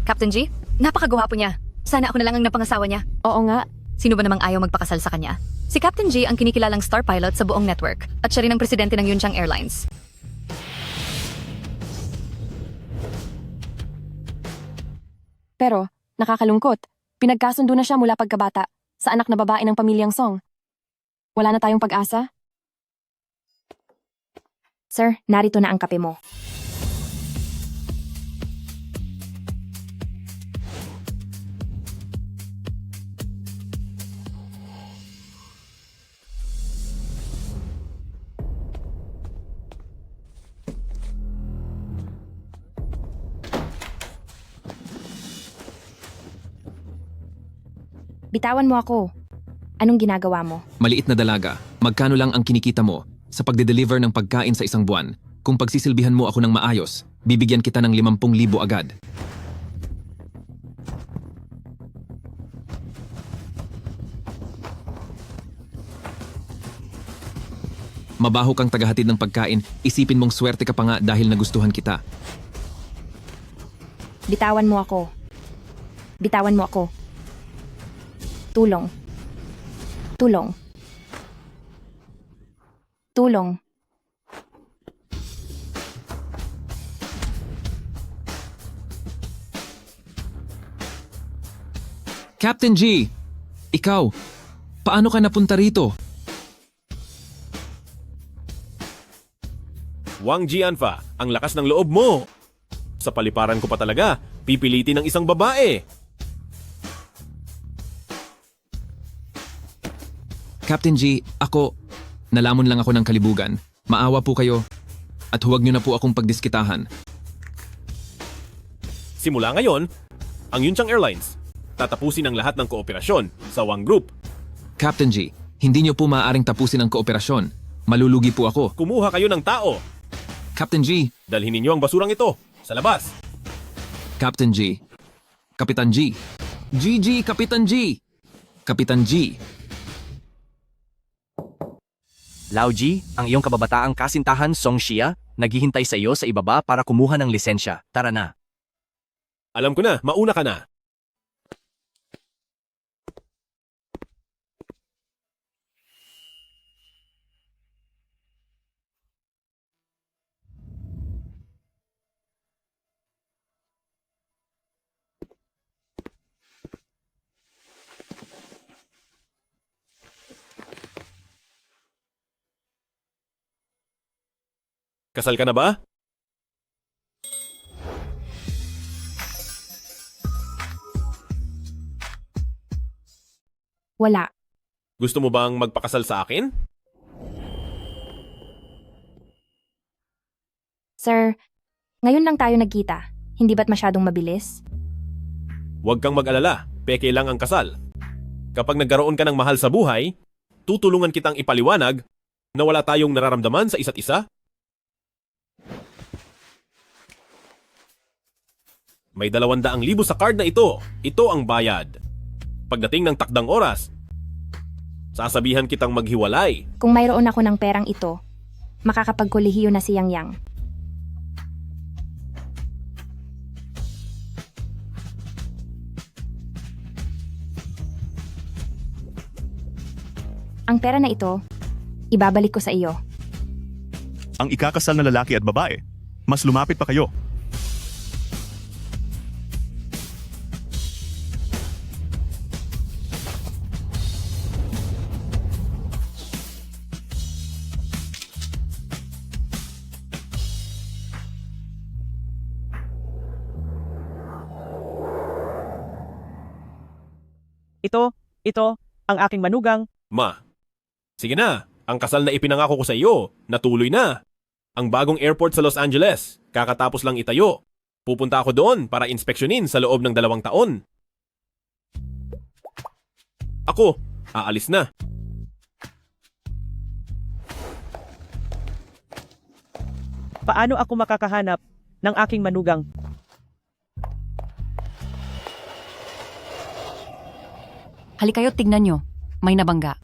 Captain G, napakagwapo niya. Sana ako na lang ang napangasawa niya. Oo nga. Sino ba namang ayaw magpakasal sa kanya? Si Captain G ang kinikilalang star pilot sa buong network at siya rin ang presidente ng Yunchang Airlines. Pero, nakakalungkot. Pinagkasundo na siya mula pagkabata sa anak na babae ng pamilyang Song. Wala na tayong pag-asa? Sir, narito na ang kape mo. Bitawan mo ako. Anong ginagawa mo? Maliit na dalaga, magkano lang ang kinikita mo sa pagde-deliver ng pagkain sa isang buwan? Kung pagsisilbihan mo ako ng maayos, bibigyan kita ng 50,000 agad. Mabaho kang tagahatid ng pagkain, isipin mong swerte ka pa nga dahil nagustuhan kita. Bitawan mo ako. Bitawan mo ako. Tulong. Tulong. Tulong. Captain G! Ikaw, paano ka napunta rito? Wang Jianfa, ang lakas ng loob mo! Sa paliparan ko pa talaga, pipilitin ng isang babae. Captain G, nalamon lang ako ng kalibugan. Maawa po kayo at huwag niyo na po akong pagdiskitahan. Simula ngayon, ang Yunchang Airlines tatapusin ang lahat ng kooperasyon sa Wang Group. Captain G, hindi niyo po maaaring tapusin ang kooperasyon. Malulugi po ako. Kumuha kayo ng tao. Captain G, Dalhin ninyo ang basurang ito sa labas. Captain G, Kapitan G, GG, Kapitan G, Kapitan G. Lauji, ang iyong kababataang kasintahan Song Xia, naghihintay sa iyo sa ibaba para kumuha ng lisensya. Tara na. Alam ko na, mauna ka na. Kasal ka na ba? Wala. Gusto mo bang magpakasal sa akin? Sir, ngayon lang tayo nagkita. Hindi ba't masyadong mabilis? Huwag kang mag-alala, peke lang ang kasal. Kapag nagkaroon ka ng mahal sa buhay, tutulungan kitang ipaliwanag na wala tayong nararamdaman sa isa't isa. May 200,000 sa card na ito. Ito ang bayad. Pagdating ng takdang oras, sasabihan kitang maghiwalay. Kung mayroon ako ng perang ito, makakapagkolehiyo na si Yang Yang. Ang pera na ito, ibabalik ko sa iyo. Ang ikakasal na lalaki at babae, mas lumapit pa kayo. Ito, ang aking manugang. Ma, sige na. Ang kasal na ipinangako ko sa iyo, natuloy na. Ang bagong airport sa Los Angeles, kakatapos lang itayo. Pupunta ako doon para inspeksyonin sa loob ng 2 taon. Ako, aalis na. Paano ako makakahanap ng aking manugang? Halikayo't tignan nyo. May nabangga.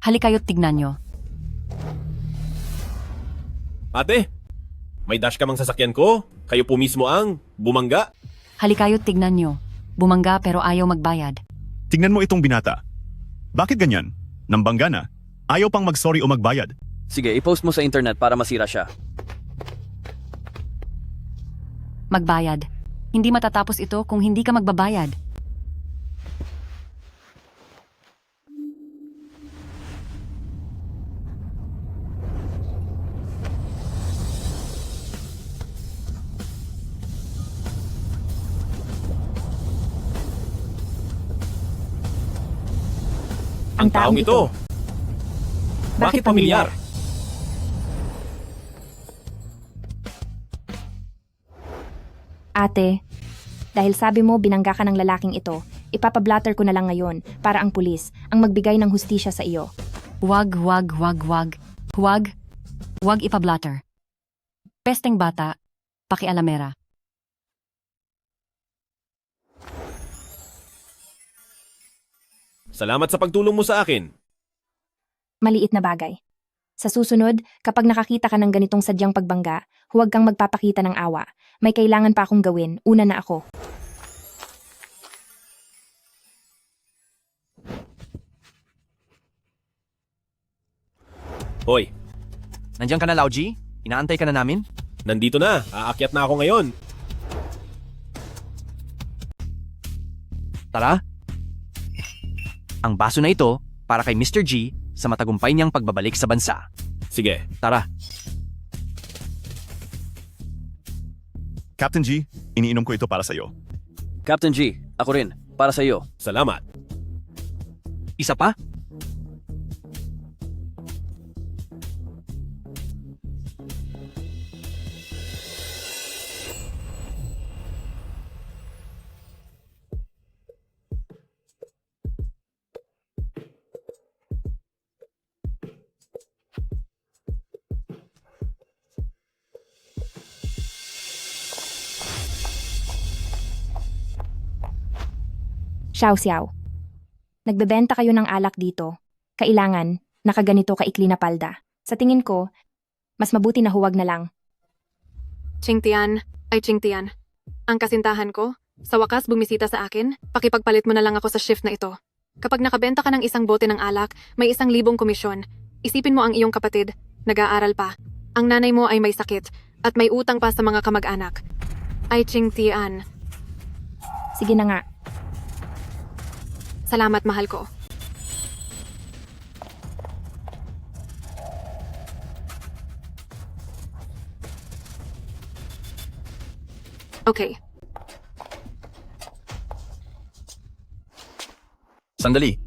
Halikayo't tignan nyo. Ate, may dash ka mang sasakyan ko? Kayo po mismo ang bumangga? Halikayo't tignan nyo. Bumangga pero ayaw magbayad. Tingnan mo itong binata. Bakit ganyan? Nambangga na. Ayaw pang mag-sorry o magbayad. Sige, i-post mo sa internet para masira siya. Magbayad. Hindi matatapos ito kung hindi ka magbabayad. Ang taong ito. Bakit pamilyar? Ate, dahil sabi mo binangga ka ng lalaking ito, ipapablatter ko na lang ngayon para ang pulis ang magbigay ng hustisya sa iyo. Huwag. Huwag ipablatter. Pesteng bata, pakialamera. Salamat sa pagtulong mo sa akin. Maliit na bagay. Sa susunod, kapag nakakita ka ng ganitong sadyang pagbangga, huwag kang magpapakita ng awa. May kailangan pa akong gawin, una na ako. Hoy, Nandiyan ka na, Lauji? Inaantay ka na namin? nandito na. Aakyat na ako ngayon. Tara. Ang baso na ito para kay Mr. G sa matagumpay niyang pagbabalik sa bansa. Sige, Tara. Captain G, iniinom ko ito para sa'yo. Captain G, ako rin. Para sa iyo. salamat. Isa pa? Xiao. Nagbebenta kayo ng alak dito. Kailangan, nakaganito kaikli na palda. Sa tingin ko, mas mabuti na huwag na lang. Chingtian, Chingtian. Ang kasintahan ko, sa wakas bumisita sa akin, pakipagpalit mo na lang ako sa shift na ito. Kapag nakabenta ka ng isang bote ng alak, may 1,000 komisyon. Isipin mo ang iyong kapatid, nag-aaral pa. Ang nanay mo ay may sakit, at may utang pa sa mga kamag-anak. Chingtian. Sige na nga. Salamat, mahal ko. Okay. Sandali.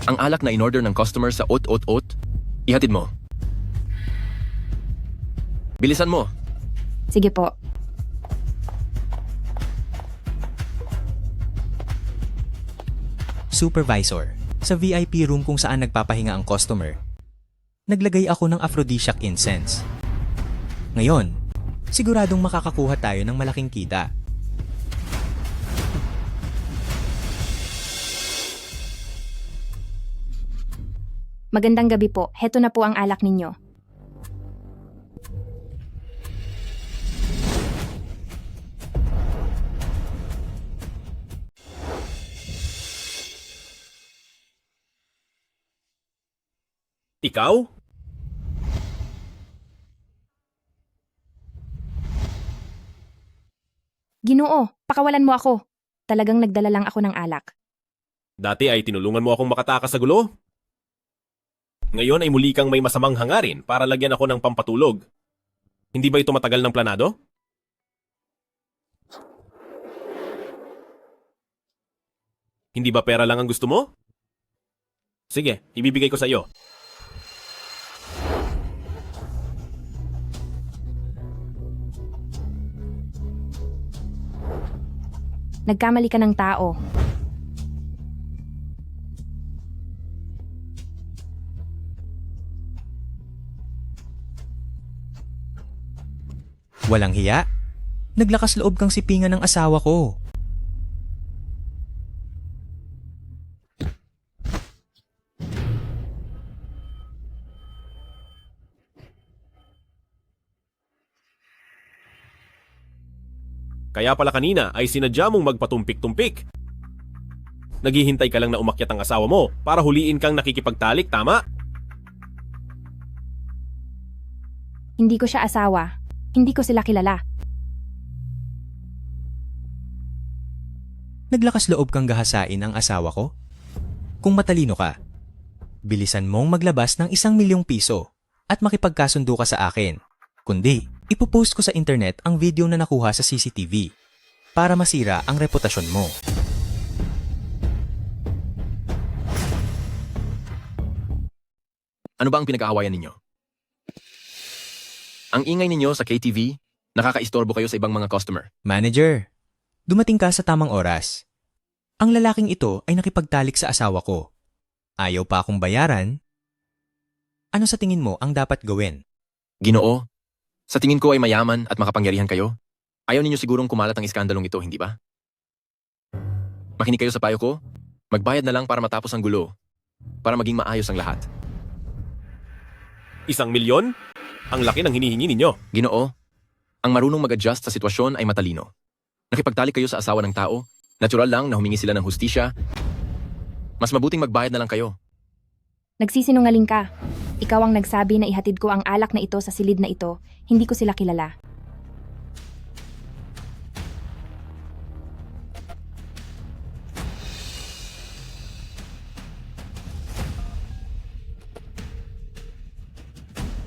Ang alak na in-order ng customer sa ot, ihatid mo. Bilisan mo. Sige po. Supervisor, sa VIP room kung saan nagpapahinga ang customer, naglagay ako ng aphrodisiac incense. Ngayon, siguradong makakakuha tayo ng malaking kita. Magandang gabi po. Heto na po ang alak ninyo. Ikaw? Ginoo, pakawalan mo ako. Talagang nagdala lang ako ng alak. Dati ay tinulungan mo akong makatakas sa gulo. Ngayon ay muli kang may masamang hangarin para lagyan ako ng pampatulog. Hindi ba ito matagal ng planado? Hindi ba pera lang ang gusto mo? Sige, ibibigay ko sa iyo. Nagkamali ka ng tao. Walang hiya? Naglakas loob kang sipingan ng asawa ko. Kaya pala kanina ay sinadya mong magpatumpik-tumpik. Naghihintay ka lang na umakyat ang asawa mo para huliin kang nakikipagtalik, tama? Hindi ko siya asawa. Hindi ko sila kilala. Naglakas loob kang gahasain ang asawa ko? Kung matalino ka, bilisan mong maglabas ng 1,000,000 piso at makipagkasundo ka sa akin. Kundi, ipopost ko sa internet ang video na nakuha sa CCTV para masira ang reputasyon mo. Ano ba ang pinag-aawayan ninyo? Ang ingay ninyo sa KTV, nakakaistorbo kayo sa ibang mga customer. Manager, dumating ka sa tamang oras. Ang lalaking ito ay nakipagtalik sa asawa ko. Ayaw pa akong bayaran. Ano sa tingin mo ang dapat gawin? Ginoo, sa tingin ko ay mayaman at makapangyarihan kayo. Ayaw ninyo sigurong kumalat ang iskandalong ito, hindi ba? Makinig kayo sa payo ko. Magbayad na lang para matapos ang gulo. Para maging maayos ang lahat. 1,000,000? Ang laki ng hinihingi ninyo. Ginoo, ang marunong mag-adjust sa sitwasyon ay matalino. Nakipagtalik kayo sa asawa ng tao, natural lang na humingi sila ng hustisya. Mas mabuting magbayad na lang kayo. Nagsisinungaling ka. Ikaw ang nagsabi na ihatid ko ang alak na ito sa silid na ito. Hindi ko sila kilala.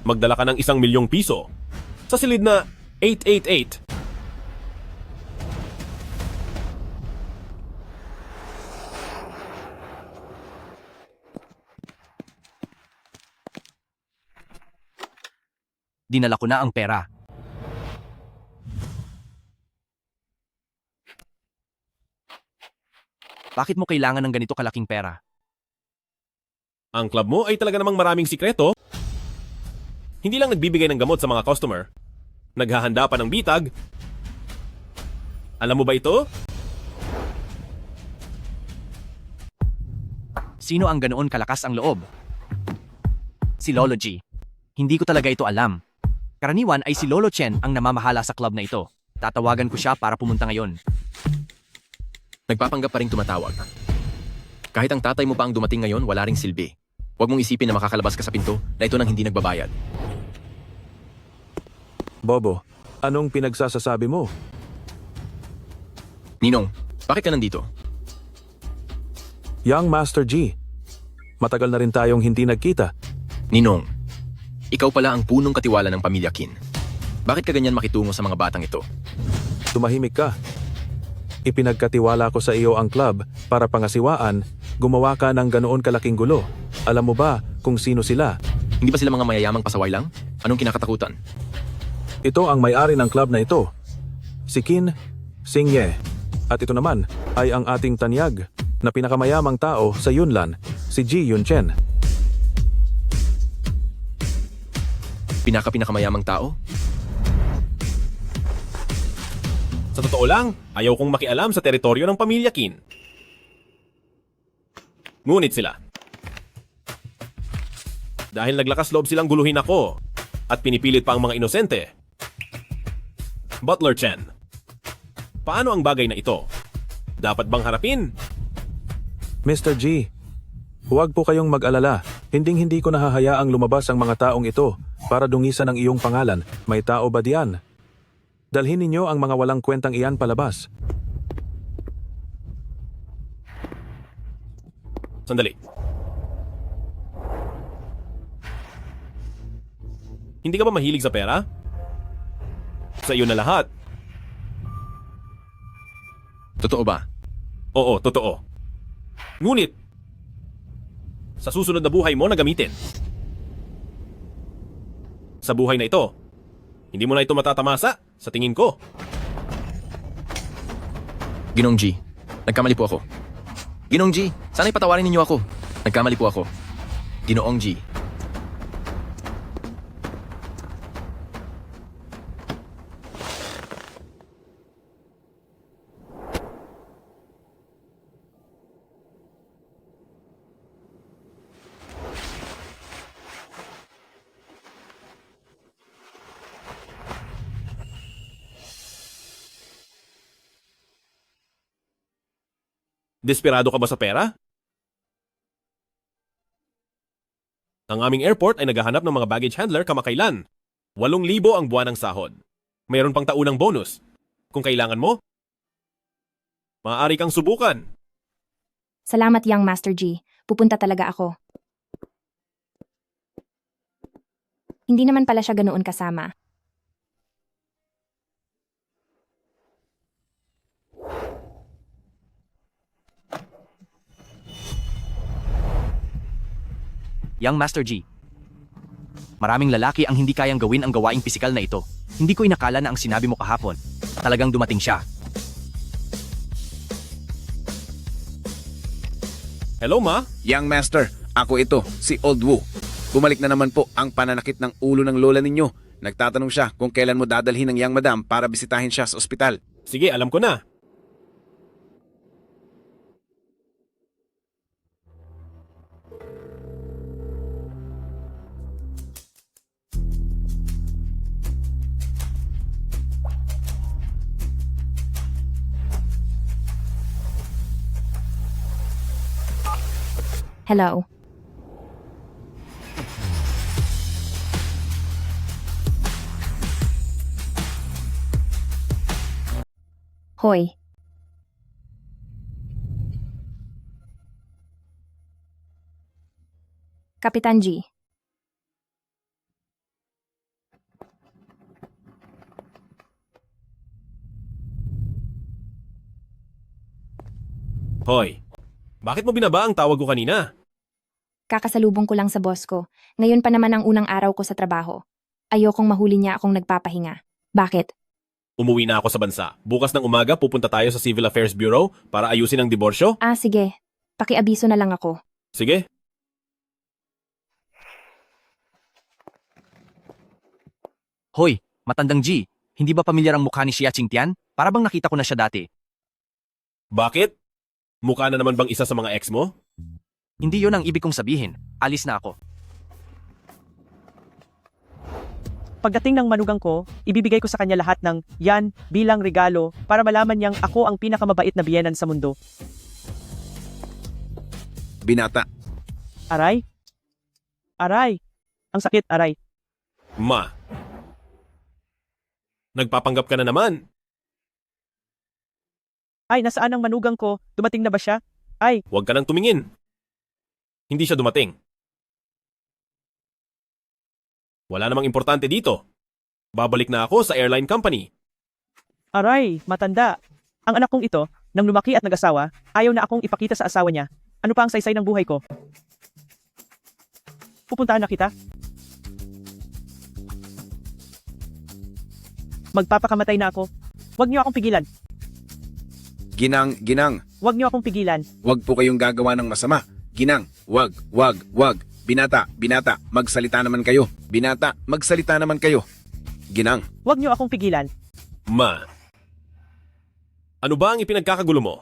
Magdala ka ng 1,000,000 piso. Sa silid na 888. Dinala ko na ang pera. Bakit mo kailangan ng ganito kalaking pera? Ang club mo ay talaga namang maraming sikreto. Hindi lang nagbibigay ng gamot sa mga customer. Naghahanda pa ng bitag. Alam mo ba ito? Sino ang ganoon kalakas ang loob? Si Lolo G. Hindi ko talaga ito alam. Karaniwan ay si Lolo Chen ang namamahala sa club na ito. Tatawagan ko siya para pumunta ngayon. Nagpapanggap pa rin tumatawag. Kahit ang tatay mo pa ang dumating ngayon, wala ring silbi. Huwag mong isipin na makakalabas ka sa pinto na ito nang hindi nagbabayad. Bobo, anong pinagsasasabi mo? Ninong, bakit ka nandito? Young Master G, matagal na rin tayong hindi nagkita. Ninong, ikaw pala ang punong katiwala ng pamilya Qin. Bakit ka ganyan makitungo sa mga batang ito? Tumahimik ka. Ipinagkatiwala ko sa iyo ang club para pangasiwaan, gumawa ka ng ganoon kalaking gulo. Alam mo ba kung sino sila? Hindi ba sila mga mayayamang pasaway lang? Anong kinakatakutan? Ito ang may-ari ng club na ito. Si Qin Xingye. At ito naman ay ang ating tanyag na pinakamayamang tao sa Yunlan, si Ji Yunchen. Pinakamayamang tao? Sa totoo lang, ayaw kong makialam sa teritoryo ng pamilya Qin. Ngunit sila. Dahil naglakas loob silang guluhin ako at pinipilit pa ang mga inosente. Butler Chen, paano ang bagay na ito? Dapat bang harapin? Mr. G, huwag po kayong mag-alala. Hinding-hindi ko nahahayaang lumabas ang mga taong ito para dungisan ang iyong pangalan. May tao ba diyan? Dalhin ninyo ang mga walang kwentang iyan palabas. Sandali. Hindi ka ba mahilig sa pera? Sa iyo na lahat. Totoo ba? Oo, totoo. Ngunit, sa susunod na buhay mo na gamitin. Sa buhay na ito, hindi mo na ito matatamasa, sa tingin ko. Ginong G, nagkamali po ako. Ginong G, sana'y patawarin ninyo ako. Nagkamali po ako. Ginoong G. Desperado ka ba sa pera? Ang aming airport ay naghahanap ng mga baggage handler kamakailan. 8,000 ang buwan ng sahod. Mayroon pang taunang bonus. Kung kailangan mo, maaari kang subukan. Salamat, Young Master G. Pupunta talaga ako. Hindi naman pala siya ganoon kasama. Young Master G. Maraming lalaki ang hindi kayang gawin ang gawaing pisikal na ito. Hindi ko inakala na ang sinabi mo kahapon. Talagang dumating siya. Hello, Ma? Young Master, ako ito, si Old Wu. Bumalik na naman po ang pananakit ng ulo ng lola ninyo. Nagtatanong siya kung kailan mo dadalhin ng Young Madam para bisitahin siya sa ospital. Sige, alam ko na. Hello. Hoy. Kapitan G. Hoy, bakit mo binaba ang tawag ko kanina? Kakasalubong ko lang sa boss ko. Ngayon pa naman ang unang araw ko sa trabaho. Ayokong mahuli niya akong nagpapahinga. Bakit? Umuwi na ako sa bansa. Bukas ng umaga pupunta tayo sa Civil Affairs Bureau para ayusin ang diborsyo. Ah, sige. Pakiabiso na lang ako. Sige. Hoy, matandang G. Hindi ba pamilyar ang mukha ni Xia Qingtian? Para bang nakita ko na siya dati. Bakit? Mukha na naman bang isa sa mga ex mo? Hindi yon ang ibig kong sabihin. Alis na ako. Pagdating ng manugang ko, ibibigay ko sa kanya lahat ng yan bilang regalo para malaman niyang ako ang pinakamabait na biyenan sa mundo. Binata, Aray? Aray! Ang sakit, aray. Ma. Nagpapanggap ka na naman. Ay, nasaan ang manugang ko? Dumating na ba siya? Ay, Huwag ka nang tumingin. Hindi siya dumating. Wala namang importante dito. Babalik na ako sa airline company. aray, matanda. Ang anak kong ito, nang lumaki at nag-asawa, ayaw na akong ipakita sa asawa niya. Ano pa ang saysay ng buhay ko? Pupuntahan na kita? Magpapakamatay na ako. Huwag niyo akong pigilan. Ginang, Huwag niyo akong pigilan. wag po kayong gagawa ng masama. Ginang, wag. Binata, magsalita naman kayo. Binata, magsalita naman kayo. Ginang, Huwag niyo akong pigilan. Ma. Ano ba ang ipinagkakagulo mo?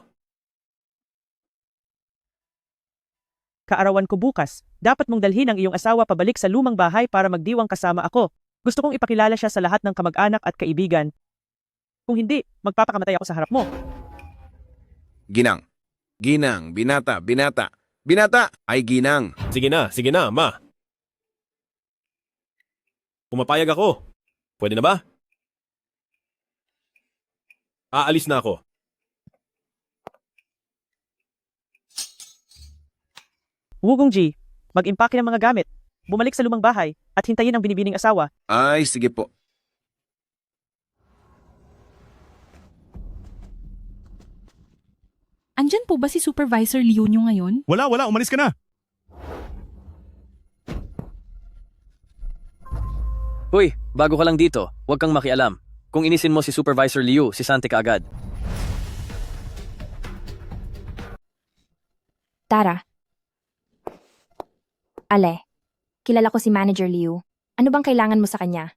Kaarawan ko bukas. Dapat mong dalhin ang iyong asawa pabalik sa lumang bahay para magdiwang kasama ako. Gusto kong ipakilala siya sa lahat ng kamag-anak at kaibigan. Kung hindi, magpapakamatay ako sa harap mo. Ginang, Binata, ay ginang. Sige na, ma. Pumapayag ako. Pwede na ba? Aalis na ako. Wugong G, mag-impake ng mga gamit. Bumalik sa lumang bahay at hintayin ang binibining asawa. Ay, sige po. Andyan po ba si Supervisor Liu nyo ngayon? Wala, umalis ka na. Uy, bago ka lang dito, huwag kang makialam. Kung inisin mo si Supervisor Liu, si Sante ka agad. Tara. Ale, kilala ko si Manager Liu. Ano bang kailangan mo sa kanya?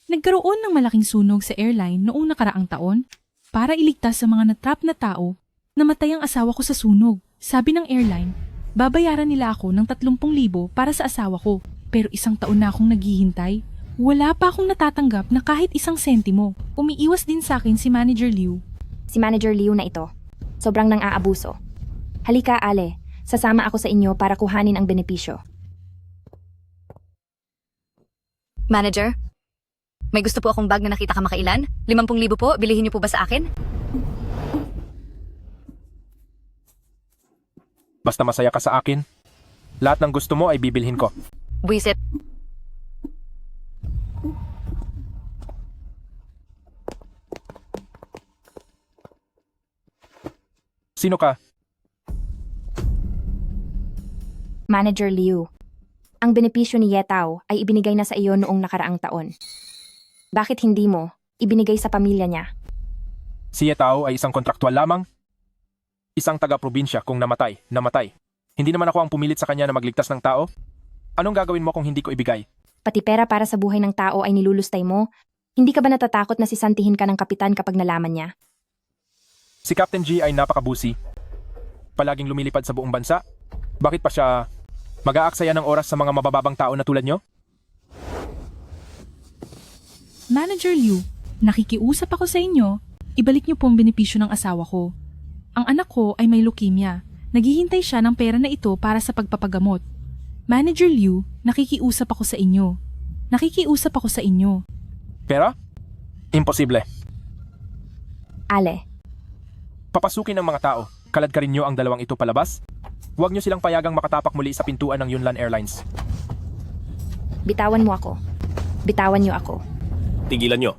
Nagkaroon ng malaking sunog sa airline noong nakaraang taon. Para iligtas sa mga natrap na tao, namatay ang asawa ko sa sunog. Sabi ng airline, babayaran nila ako ng 30,000 para sa asawa ko. Pero 1 taon na akong naghihintay. Wala pa akong natatanggap na kahit 1 sentimo. Umiiwas din sa akin si Manager Liu. Si Manager Liu na ito. Sobrang nang aabuso. Halika, Ale. Sasama ako sa inyo para kuhanin ang benepisyo. Manager, may gusto po akong bag na nakita kamakailan. 50,000 po, bilihin niyo po ba sa akin? Basta masaya ka sa akin, lahat ng gusto mo ay bibilhin ko. Buisit. Sino ka? Manager Liu. Ang benepisyo ni Yetao ay ibinigay na sa iyo noong nakaraang taon. Bakit hindi mo ibinigay sa pamilya niya? Si Yetao ay isang kontraktual lamang. Isang taga-probinsya kung namatay. Hindi naman ako ang pumilit sa kanya na magligtas ng tao. Anong gagawin mo kung hindi ko ibigay? Pati pera para sa buhay ng tao ay nilulustay mo? Hindi ka ba natatakot na sisantihin ka ng kapitan kapag nalaman niya? Si Captain G ay napakabusi. Palaging lumilipad sa buong bansa. Bakit pa siya mag-aaksaya ng oras sa mga mabababang tao na tulad nyo? Manager Liu, nakikiusap ako sa inyo. Ibalik niyo po ang benepisyo ng asawa ko. Ang anak ko ay may leukemia. Naghihintay siya ng pera na ito para sa pagpapagamot. Manager Liu, nakikiusap ako sa inyo. Pera? Imposible. Ale, Papasukin ng mga tao. Kalad ka rin nyo ang dalawang ito palabas? Huwag nyo silang payagang makatapak muli sa pintuan ng Yunlan Airlines. bitawan mo ako. Bitawan niyo ako. Tigilan nyo.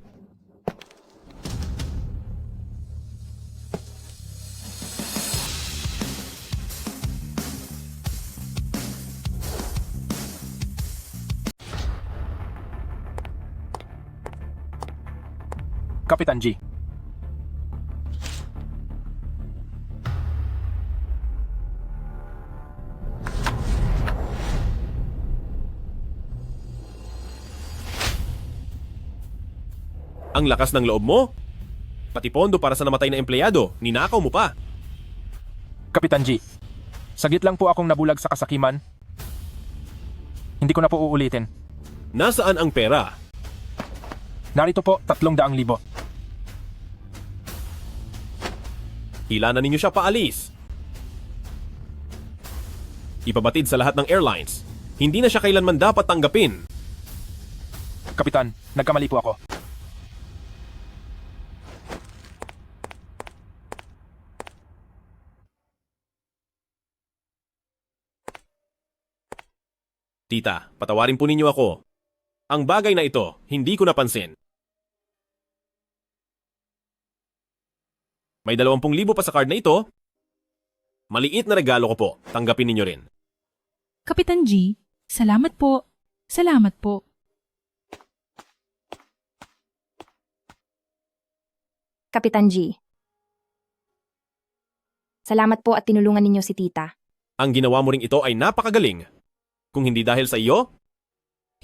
Kapitan G. Ang lakas ng loob mo? Pati pondo para sa namatay na empleyado, ninakaw mo pa. Kapitan G. Saglit lang po akong nabulag sa kasakiman. Hindi ko na po uulitin. Nasaan ang pera? Narito po, 300,000. Hila na ninyo siya paalis. Ipabatid sa lahat ng airlines. Hindi na siya kailanman dapat tanggapin. Kapitan, nagkamali po ako. Tita, patawarin po ninyo ako. Ang bagay na ito, hindi ko napansin. May 20,000 pa sa card na ito. Maliit na regalo ko po. Tanggapin ninyo rin. Kapitan G, salamat po. Salamat po. Kapitan G. Salamat po at tinulungan ninyo si tita. Ang ginawa mo ring ito ay napakagaling. Kung hindi dahil sa iyo,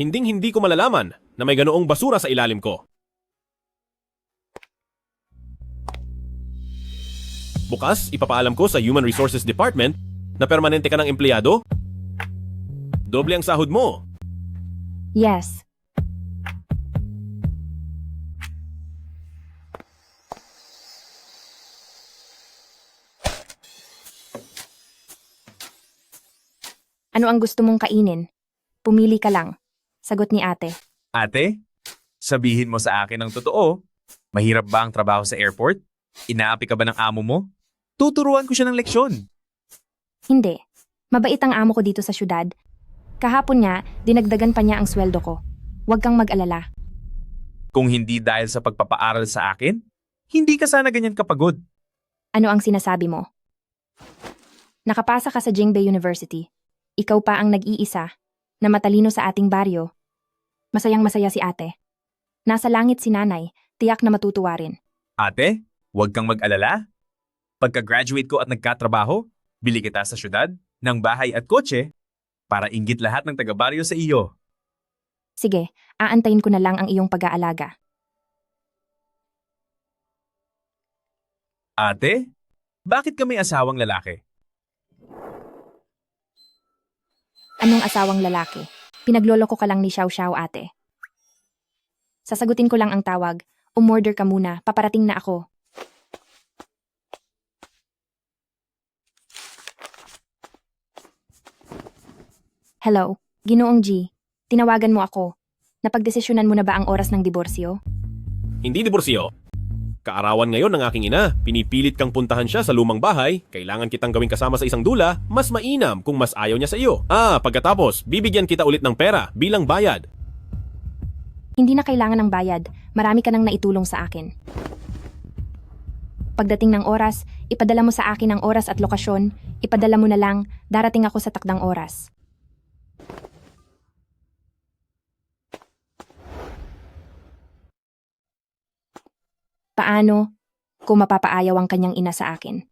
hinding-hindi ko malalaman na may ganoong basura sa ilalim ko. Bukas, ipapaalam ko sa Human Resources Department na permanente ka ng empleyado. Doble ang sahod mo. Yes. Ano ang gusto mong kainin? Pumili ka lang. Sagot ni ate. Ate, sabihin mo sa akin ang totoo. Mahirap ba ang trabaho sa airport? Inaapi ka ba ng amo mo? Tuturuan ko siya ng leksyon. Hindi. Mabait ang amo ko dito sa syudad. Kahapon nga, dinagdagan pa niya ang sweldo ko. Huwag kang mag-alala. Kung hindi dahil sa pagpapaaral sa akin, hindi ka sana ganyan kapagod. Ano ang sinasabi mo? Nakapasa ka sa Jingbei University. Ikaw pa ang nag-iisa na matalino sa ating baryo. Masayang-masaya si ate. Nasa langit si nanay, tiyak na matutuwa rin. Ate, huwag kang mag-alala. Pagka-graduate ko at nagkatrabaho, bili kita sa syudad, ng bahay at kotse, para inggit lahat ng taga-baryo sa iyo. Sige, aantayin ko na lang ang iyong pag-aalaga. Ate, bakit ka may asawang lalaki? Anong asawang lalaki? Pinagloloko ka lang ni Xiao Xiao, ate. Sasagutin ko lang ang tawag. Umorder ka muna, paparating na ako. Hello, Ginoong G. Tinawagan mo ako. Napagdesisyonan mo na ba ang oras ng diborsyo? Hindi diborsyo. Kaarawan ngayon ng aking ina. Pinipilit kang puntahan siya sa lumang bahay. Kailangan kitang gawing kasama sa isang dula. Mas mainam kung mas ayaw niya sa iyo. Pagkatapos, bibigyan kita ulit ng pera bilang bayad. Hindi na kailangan ng bayad. Marami ka nang naitulong sa akin. Pagdating ng oras, ipadala mo sa akin ang oras at lokasyon. Ipadala mo na lang, darating ako sa takdang oras. Paano kung mapapaayaw ang kanyang ina sa akin?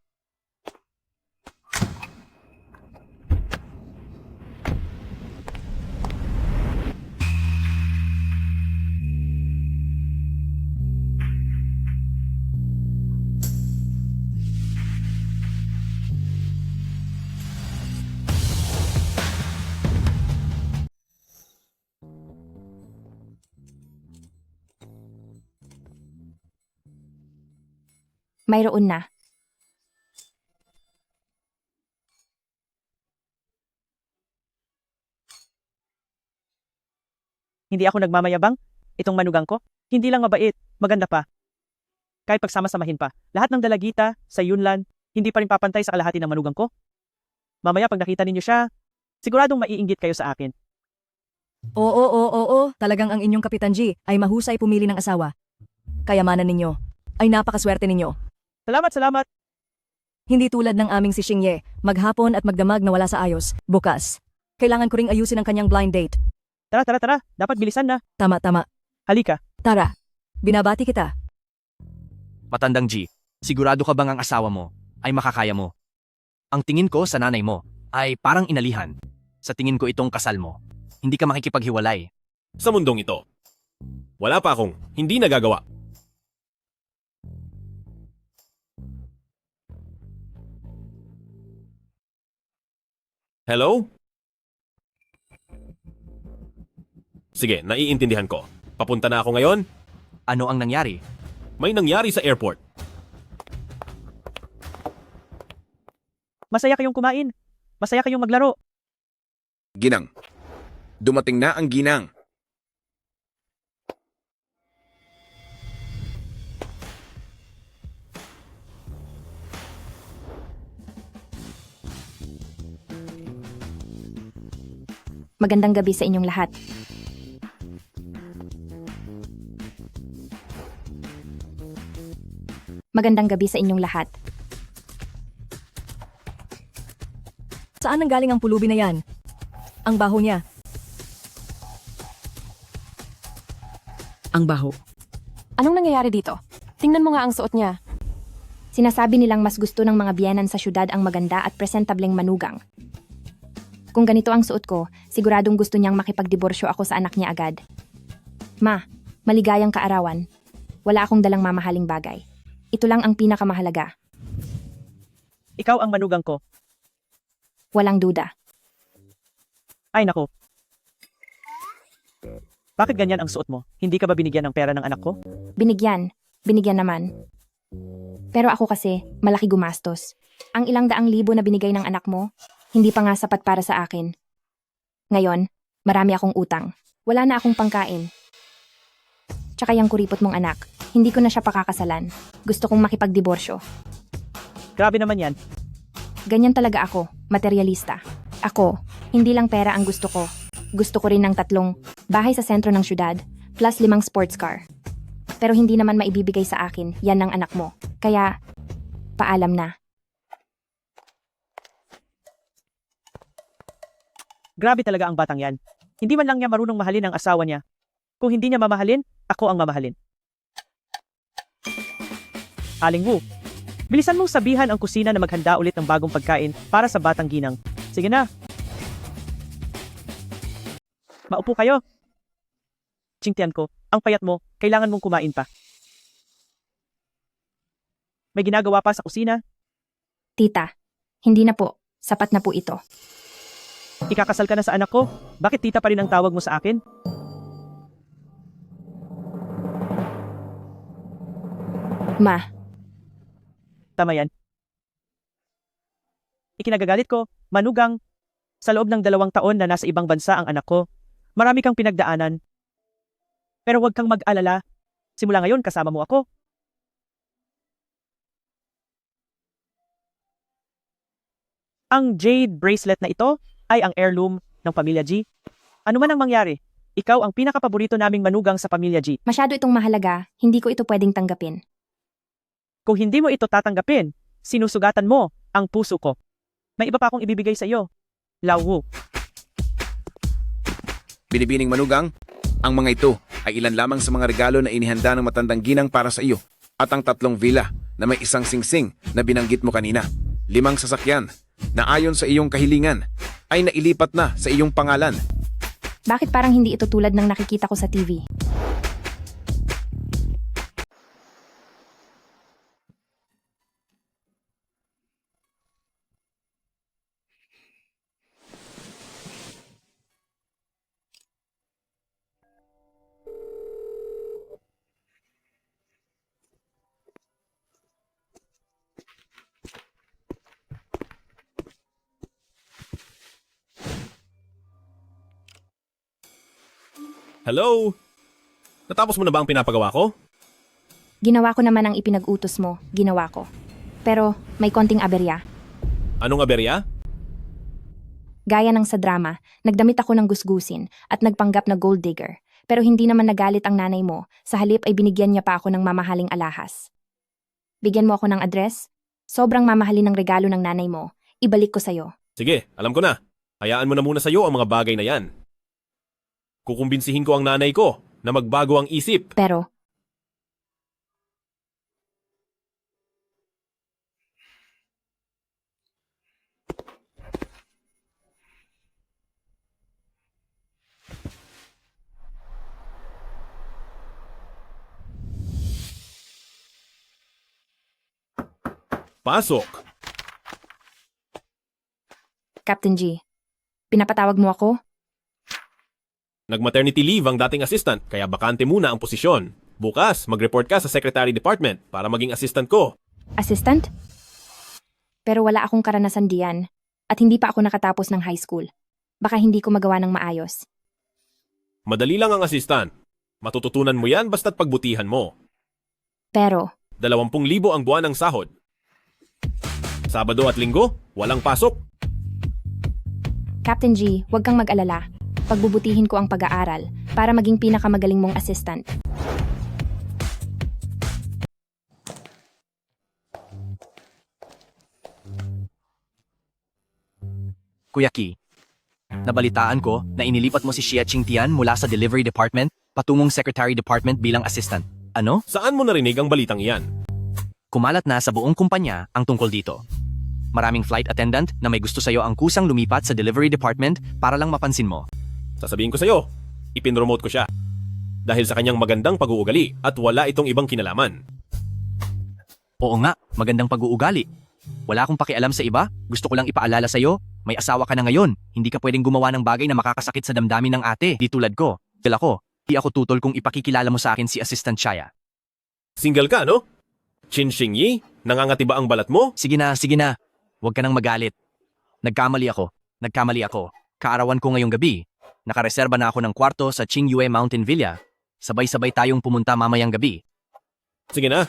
Mayroon na. Hindi ako nagmamayabang. Itong manugang ko, hindi lang mabait, maganda pa. Kahit pagsama-samahin pa, lahat ng dalagita, sa Yunlan, hindi pa rin papantay sa kalahati ng manugang ko. Mamaya pag nakita ninyo siya, siguradong maiinggit kayo sa akin. Oo. Talagang ang inyong Kapitan G ay mahusay pumili ng asawa. Kayamanan ninyo ay napakaswerte ninyo. Salamat. Hindi tulad ng aming si Xingye, maghapon at magdamag na wala sa ayos. Bukas, kailangan ko ring ayusin ang kanyang blind date. Tara. Dapat bilisan na. Tama. Halika. Tara, binabati kita. Matandang G, sigurado ka bang ang asawa mo ay makakaya mo? Ang tingin ko sa nanay mo ay parang inalihan. Sa tingin ko itong kasal mo. Hindi ka makikipaghiwalay. Sa mundong ito, wala pa akong hindi nagagawa. Hello? Sige, naiintindihan ko. Papunta na ako ngayon? Ano ang nangyari? May nangyari sa airport. Masaya kayong kumain. Masaya kayong maglaro. Ginang. Dumating na ang ginang. Magandang gabi sa inyong lahat. Magandang gabi sa inyong lahat. Saan ang galing ang pulubi na yan? Ang baho niya. Ang baho. Anong nangyayari dito? Tingnan mo nga ang suot niya. Sinasabi nilang mas gusto ng mga biyenan sa syudad ang maganda at presentableng manugang. Kung ganito ang suot ko, siguradong gusto niyang makipagdiborsyo ako sa anak niya agad. Ma, maligayang kaarawan. Wala akong dalang mamahaling bagay. Ito lang ang pinakamahalaga. Ikaw ang manugang ko. Walang duda. Ay nako. Bakit ganyan ang suot mo? Hindi ka ba binigyan ng pera ng anak ko? Binigyan naman. Pero ako kasi, malaki gumastos. Ang ilang daang libo na binigay ng anak mo, hindi pa nga sapat para sa akin. Ngayon, marami akong utang. Wala na akong pangkain. Tsaka yung kuripot mong anak, hindi ko na siya pakakasalan. Gusto kong makipagdiborsyo. Grabe naman yan. Ganyan talaga ako, materialista. Ako, hindi lang pera ang gusto ko. Gusto ko rin ng 3 bahay sa sentro ng syudad, plus 5 sports car. Pero hindi naman maibibigay sa akin, yan ng anak mo. Kaya, paalam na. Grabe talaga ang batang yan. Hindi man lang niya marunong mahalin ang asawa niya. Kung hindi niya mamahalin, ako ang mamahalin. Aling Wu, bilisan mong sabihan ang kusina na maghanda ulit ng bagong pagkain para sa batang ginang. Sige na. Maupo kayo. Tsingtian ko, ang payat mo, kailangan mong kumain pa. May ginagawa pa sa kusina? Tita, hindi na po. Sapat na po ito. Ikakasal ka na sa anak ko? Bakit tita pa rin ang tawag mo sa akin? Ma. Tama yan. Ikinagagalit ko, manugang, Sa loob ng 2 taon na nasa ibang bansa ang anak ko, marami kang pinagdaanan. Pero huwag kang mag-alala. Simula ngayon kasama mo ako. Ang jade bracelet na ito ay ang heirloom ng Pamilya G. Ano man ang mangyari, ikaw ang pinakapaborito naming manugang sa Pamilya G. Masyado itong mahalaga, hindi ko ito pwedeng tanggapin. Kung hindi mo ito tatanggapin, sinusugatan mo ang puso ko. May iba pa akong ibibigay sa iyo. Lawu. Binibining manugang, ang mga ito ay ilan lamang sa mga regalo na inihanda ng matandang ginang para sa iyo at ang 3 villa na may isang singsing na binanggit mo kanina. 5 sasakyan na ayon sa iyong kahilingan ay nailipat na sa iyong pangalan. Bakit parang hindi ito tulad ng nakikita ko sa TV? Hello? Natapos mo na ba ang pinapagawa ko? Ginawa ko naman ang ipinag-utos mo, ginawa ko. Pero may konting aberya. Anong aberya? Gaya ng sa drama, nagdamit ako ng gusgusin at nagpanggap na gold digger. Pero hindi naman nagalit ang nanay mo, sa halip ay binigyan niya pa ako ng mamahaling alahas. Bigyan mo ako ng address? Sobrang mamahalin ng regalo ng nanay mo. Ibalik ko sa'yo. Sige, alam ko na. Hayaan mo na muna sa'yo ang mga bagay na yan. Kukumbinsihin ko ang nanay ko na magbago ang isip. Pero, Pasok. Captain G, pinapatawag mo ako? Nag-maternity leave ang dating assistant, kaya bakante muna ang posisyon. Bukas, mag-report ka sa Secretary Department para maging assistant ko. Assistant? Pero wala akong karanasan diyan at hindi pa ako nakatapos ng high school. Baka hindi ko magawa ng maayos. Madali lang ang assistant. Matututunan mo yan basta't pagbutihan mo. Pero, 20,000 ang buwan ng sahod. Sabado at Linggo, walang pasok. Captain G, huwag kang mag-alala. Pagbubutihin ko ang pag-aaral para maging pinakamagaling mong assistant. Kuya Ki, nabalitaan ko na inilipat mo si Xia Qingtian mula sa Delivery Department patungong Secretary Department bilang assistant. Ano? Saan mo narinig ang balitang iyan? Kumalat na sa buong kumpanya ang tungkol dito. Maraming flight attendant na may gusto sa'yo ang kusang lumipat sa Delivery Department para lang mapansin mo. Sasabihin ko sa'yo, ipinromote ko siya. Dahil sa kanyang magandang pag-uugali at wala itong ibang kinalaman. Oo nga, magandang pag-uugali. Wala akong pakialam sa iba, gusto ko lang ipaalala sa'yo, may asawa ka na ngayon, hindi ka pwedeng gumawa ng bagay na makakasakit sa damdamin ng ate. Di tulad ko, di ako tutol kung ipakikilala mo sa akin si Assistant Chaya. Single ka, no? Chin Xingyi, nangangati ba ang balat mo? Sige na, huwag ka nang magalit. Nagkamali ako. Kaarawan ko ngayong gabi. Nakareserba na ako ng kwarto sa Qingyue Mountain Villa. Sabay-sabay tayong pumunta mamayang gabi. Sige na.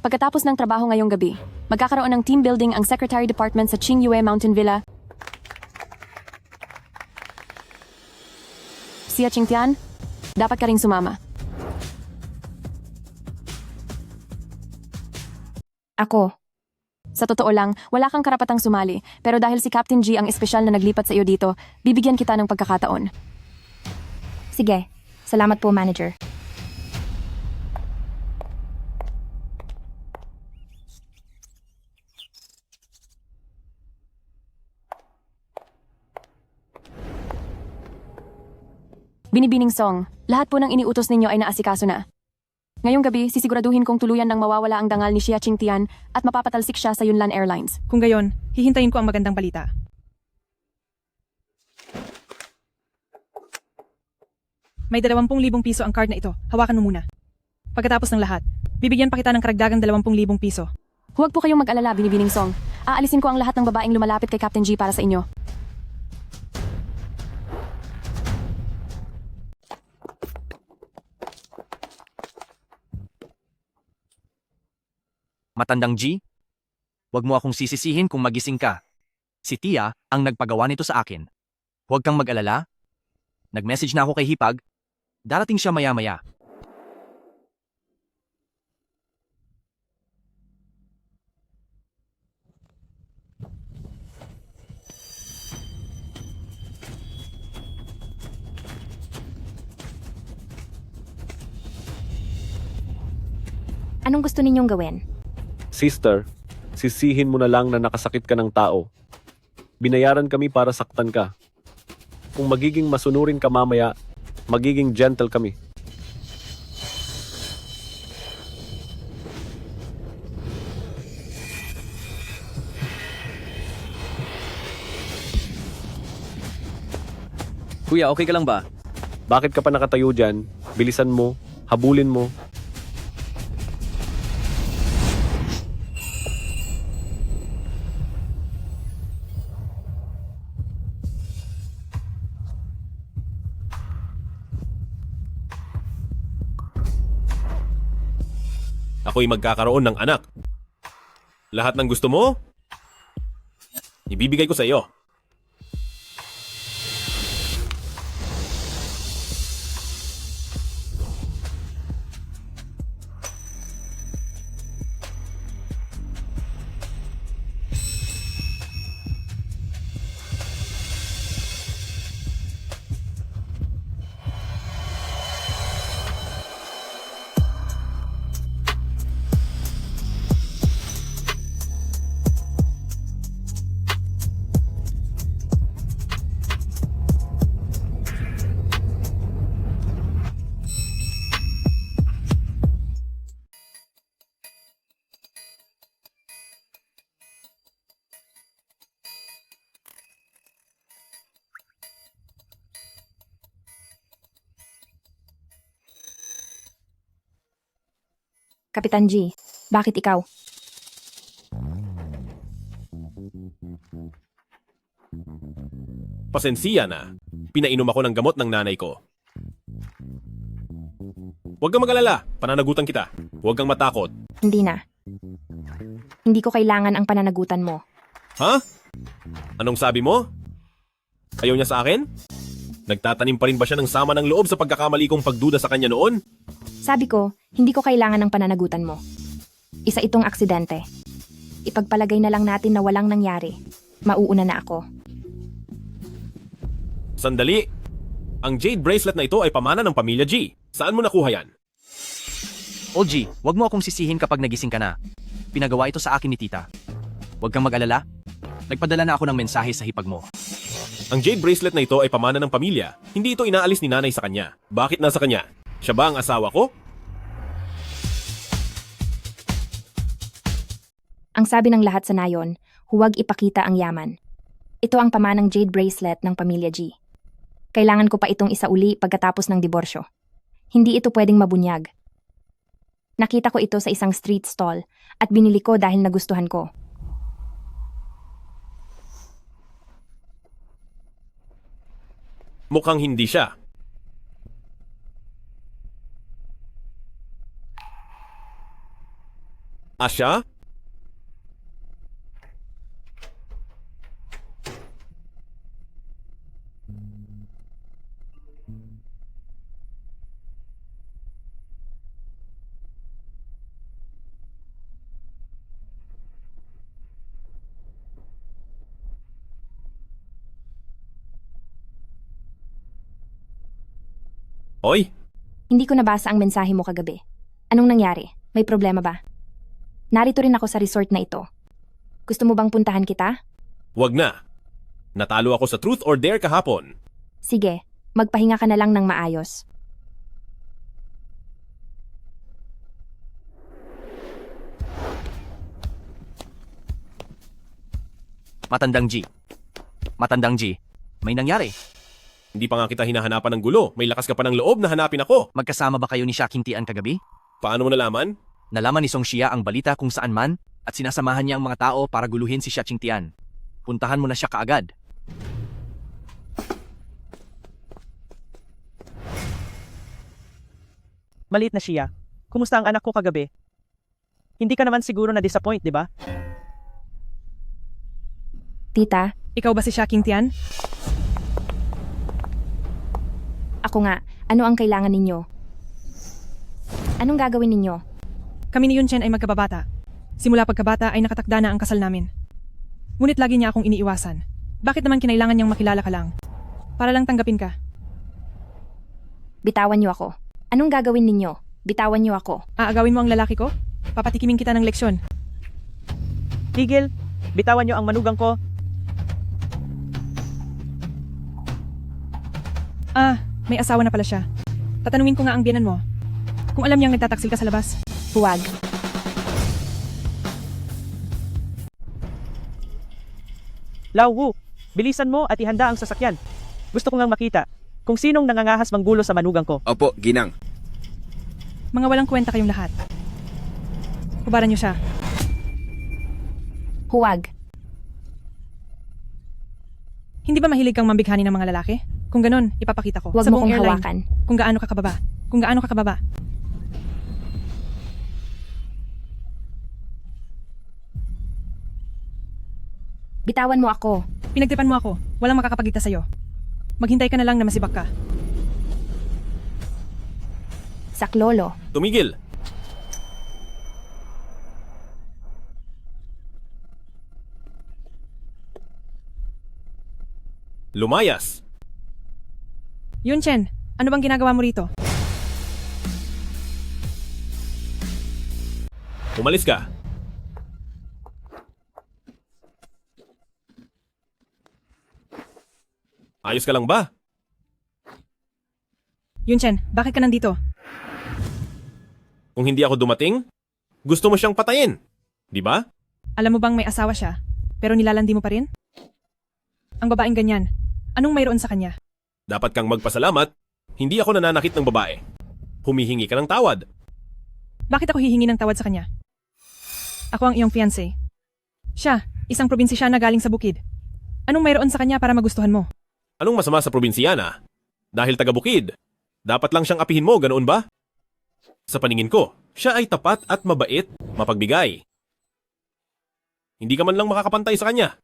Pagkatapos ng trabaho ngayong gabi, magkakaroon ng team building ang Secretary Department sa Qingyue Mountain Villa. Xia Qingtian, dapat ka ring sumama. Ako. Sa totoo lang, wala kang karapatang sumali, pero dahil si Captain G ang espesyal na naglipat sa iyo dito, bibigyan kita ng pagkakataon. Sige, salamat po, manager. Binibining Song, lahat po ng iniutos ninyo ay naasikaso na. Ngayong gabi, sisiguraduhin kong tuluyan ng mawawala ang dangal ni Xia Qingtian at mapapatalsik siya sa Yunnan Airlines. Kung gayon, hihintayin ko ang magandang balita. May 20,000 piso ang card na ito. Hawakan mo muna. Pagkatapos ng lahat, bibigyan pa kita ng karagdagang 20,000 piso. Huwag po kayong mag-alala, Binibining Song. Aalisin ko ang lahat ng babaeng lumalapit kay Captain G para sa inyo. Matandang G, huwag mo akong sisisihin kung magising ka. Si Tia ang nagpagawa nito sa akin. Huwag kang mag-alala. Nag-message na ako kay Hipag. Darating siya maya-maya. Anong gusto ninyong gawin? Sister, sisihin mo na lang na nakasakit ka ng tao. Binayaran kami para saktan ka. Kung magiging masunurin ka mamaya, magiging gentle kami. Kuya, okay ka lang ba? Bakit ka pa nakatayo dyan? Bilisan mo, habulin mo. Ako'y magkakaroon ng anak. Lahat ng gusto mo, ibibigay ko sa iyo. Kapitan G, bakit ikaw? Pasensiya na. Pinainom ako ng gamot ng nanay ko. Huwag kang mag-alala. Pananagutan kita. Huwag kang matakot. Hindi na. Hindi ko kailangan ang pananagutan mo. Ha? Anong sabi mo? Ayaw niya sa akin? Nagtatanim pa rin ba siya ng sama ng loob sa pagkakamali kong pagduda sa kanya noon? Sabi ko, hindi ko kailangan ng pananagutan mo. Isa itong aksidente. Ipagpalagay na lang natin na walang nangyari. Mauuna na ako. Sandali. Ang jade bracelet na ito ay pamana ng pamilya G. Saan mo nakuha yan? Old G, huwag mo akong sisihin kapag nagising ka na. Pinagawa ito sa akin ni Tita. Huwag kang mag-alala. Nagpadala na ako ng mensahe sa hipag mo. Ang jade bracelet na ito ay pamana ng pamilya. Hindi ito inaalis ni nanay sa kanya. Bakit nasa kanya? Siya ba ang asawa ko? Ang sabi ng lahat sa nayon, huwag ipakita ang yaman. Ito ang pamanang jade bracelet ng pamilya G. Kailangan ko pa itong isauli pagkatapos ng diborsyo. Hindi ito pwedeng mabunyag. Nakita ko ito sa isang street stall at binili ko dahil nagustuhan ko. Mukhang hindi siya. Asya? Hoy! Hindi ko nabasa ang mensahe mo kagabi. Anong nangyari? May problema ba? Narito rin ako sa resort na ito. Gusto mo bang puntahan kita? Wag na. Natalo ako sa Truth or Dare kahapon. Sige, magpahinga ka na lang ng maayos. Matandang G. Matandang G, may nangyari. Hindi pa nga kita hinahanapan ng gulo. May lakas ka pa ng loob na hanapin ako. Magkasama ba kayo ni Shaking Tian kagabi? Paano mo nalaman? Nalaman ni Song Xia ang balita kung saan man at sinasamahan niya ang mga tao para guluhin si Xia Qingtian. Puntahan mo na siya kaagad. Maliit na siya. Kumusta ang anak ko kagabi? Hindi ka naman siguro na-disappoint, di ba? Tita, Ikaw ba si Xia Qingtian? ako nga. Ano ang kailangan ninyo? Anong gagawin ninyo? Kami ni Yunchen ay magkababata. Simula pagkabata ay nakatakda na ang kasal namin. Ngunit lagi niya akong iniiwasan. Bakit naman kinailangan niyang makilala ka lang? Para lang tanggapin ka. Bitawan niyo ako. Anong gagawin ninyo? Bitawan niyo ako. Aagawin mo ang lalaki ko? Papatikimin kita ng leksyon. Tigil, bitawan niyo ang manugang ko. May asawa na pala siya. Tatanungin ko nga ang biyanan mo. Kung alam niyang nagtataksil ka sa labas. Huwag. Lao Wu, bilisan mo at ihanda ang sasakyan. Gusto ko ngang makita kung sinong nangangahas manggulo sa manugang ko. Opo, Ginang. Mga walang kwenta kayong lahat. Hubaran niyo siya. Huwag. Hindi ba mahilig kang mambighani ng mga lalaki? Kung ganon, ipapakita ko. Huwag sa mo buong kong airline, hawakan. Kung gaano ka kababa. Kung gaano ka kababa. Bitawan mo ako. Pinagtripan mo ako. Walang makakapagita sa'yo. Maghintay ka na lang na masibak ka. Saklolo. Tumigil! Lumayas! Yunchen, ano bang ginagawa mo rito? Umalis ka! Ayos ka lang ba? Yunchen, bakit ka nandito? Kung hindi ako dumating, gusto mo siyang patayin. Di ba? Alam mo bang may asawa siya, pero nilalandi mo pa rin? Ang babaeng ganyan, anong mayroon sa kanya? Dapat kang magpasalamat. Hindi ako nananakit ng babae. Humihingi ka ng tawad. Bakit ako hihingi ng tawad sa kanya? Ako ang iyong fiancé. Siya, isang probinsiya na galing sa bukid. Anong mayroon sa kanya para magustuhan mo? Anong masama sa probinsyana? Dahil taga-bukid. Dapat lang siyang apihin mo, ganoon ba? Sa paningin ko, siya ay tapat at mabait, mapagbigay. Hindi ka man lang makakapantay sa kanya.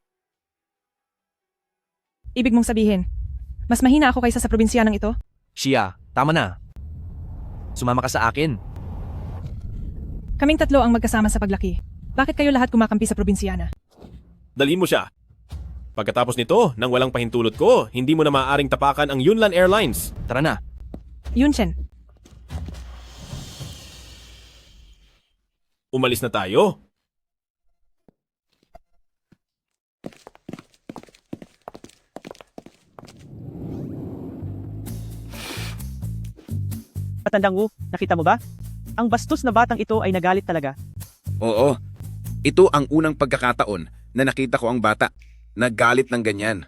Ibig mong sabihin, mas mahina ako kaysa sa probinsyanang ito? Xia, tama na. Sumama ka sa akin. Kaming tatlo ang magkasama sa paglaki. Bakit kayo lahat kumakampi sa probinsyana? Dalhin mo siya. Pagkatapos nito, nang walang pahintulot ko, hindi mo na maaaring tapakan ang Yunnan Airlines. Tara na. Yunchen, Umalis na tayo. Matandang Wu, nakita mo ba? Ang bastos na batang ito ay nagalit talaga. Oo. Ito ang unang pagkakataon na nakita ko ang bata. Naggalit ng ganyan.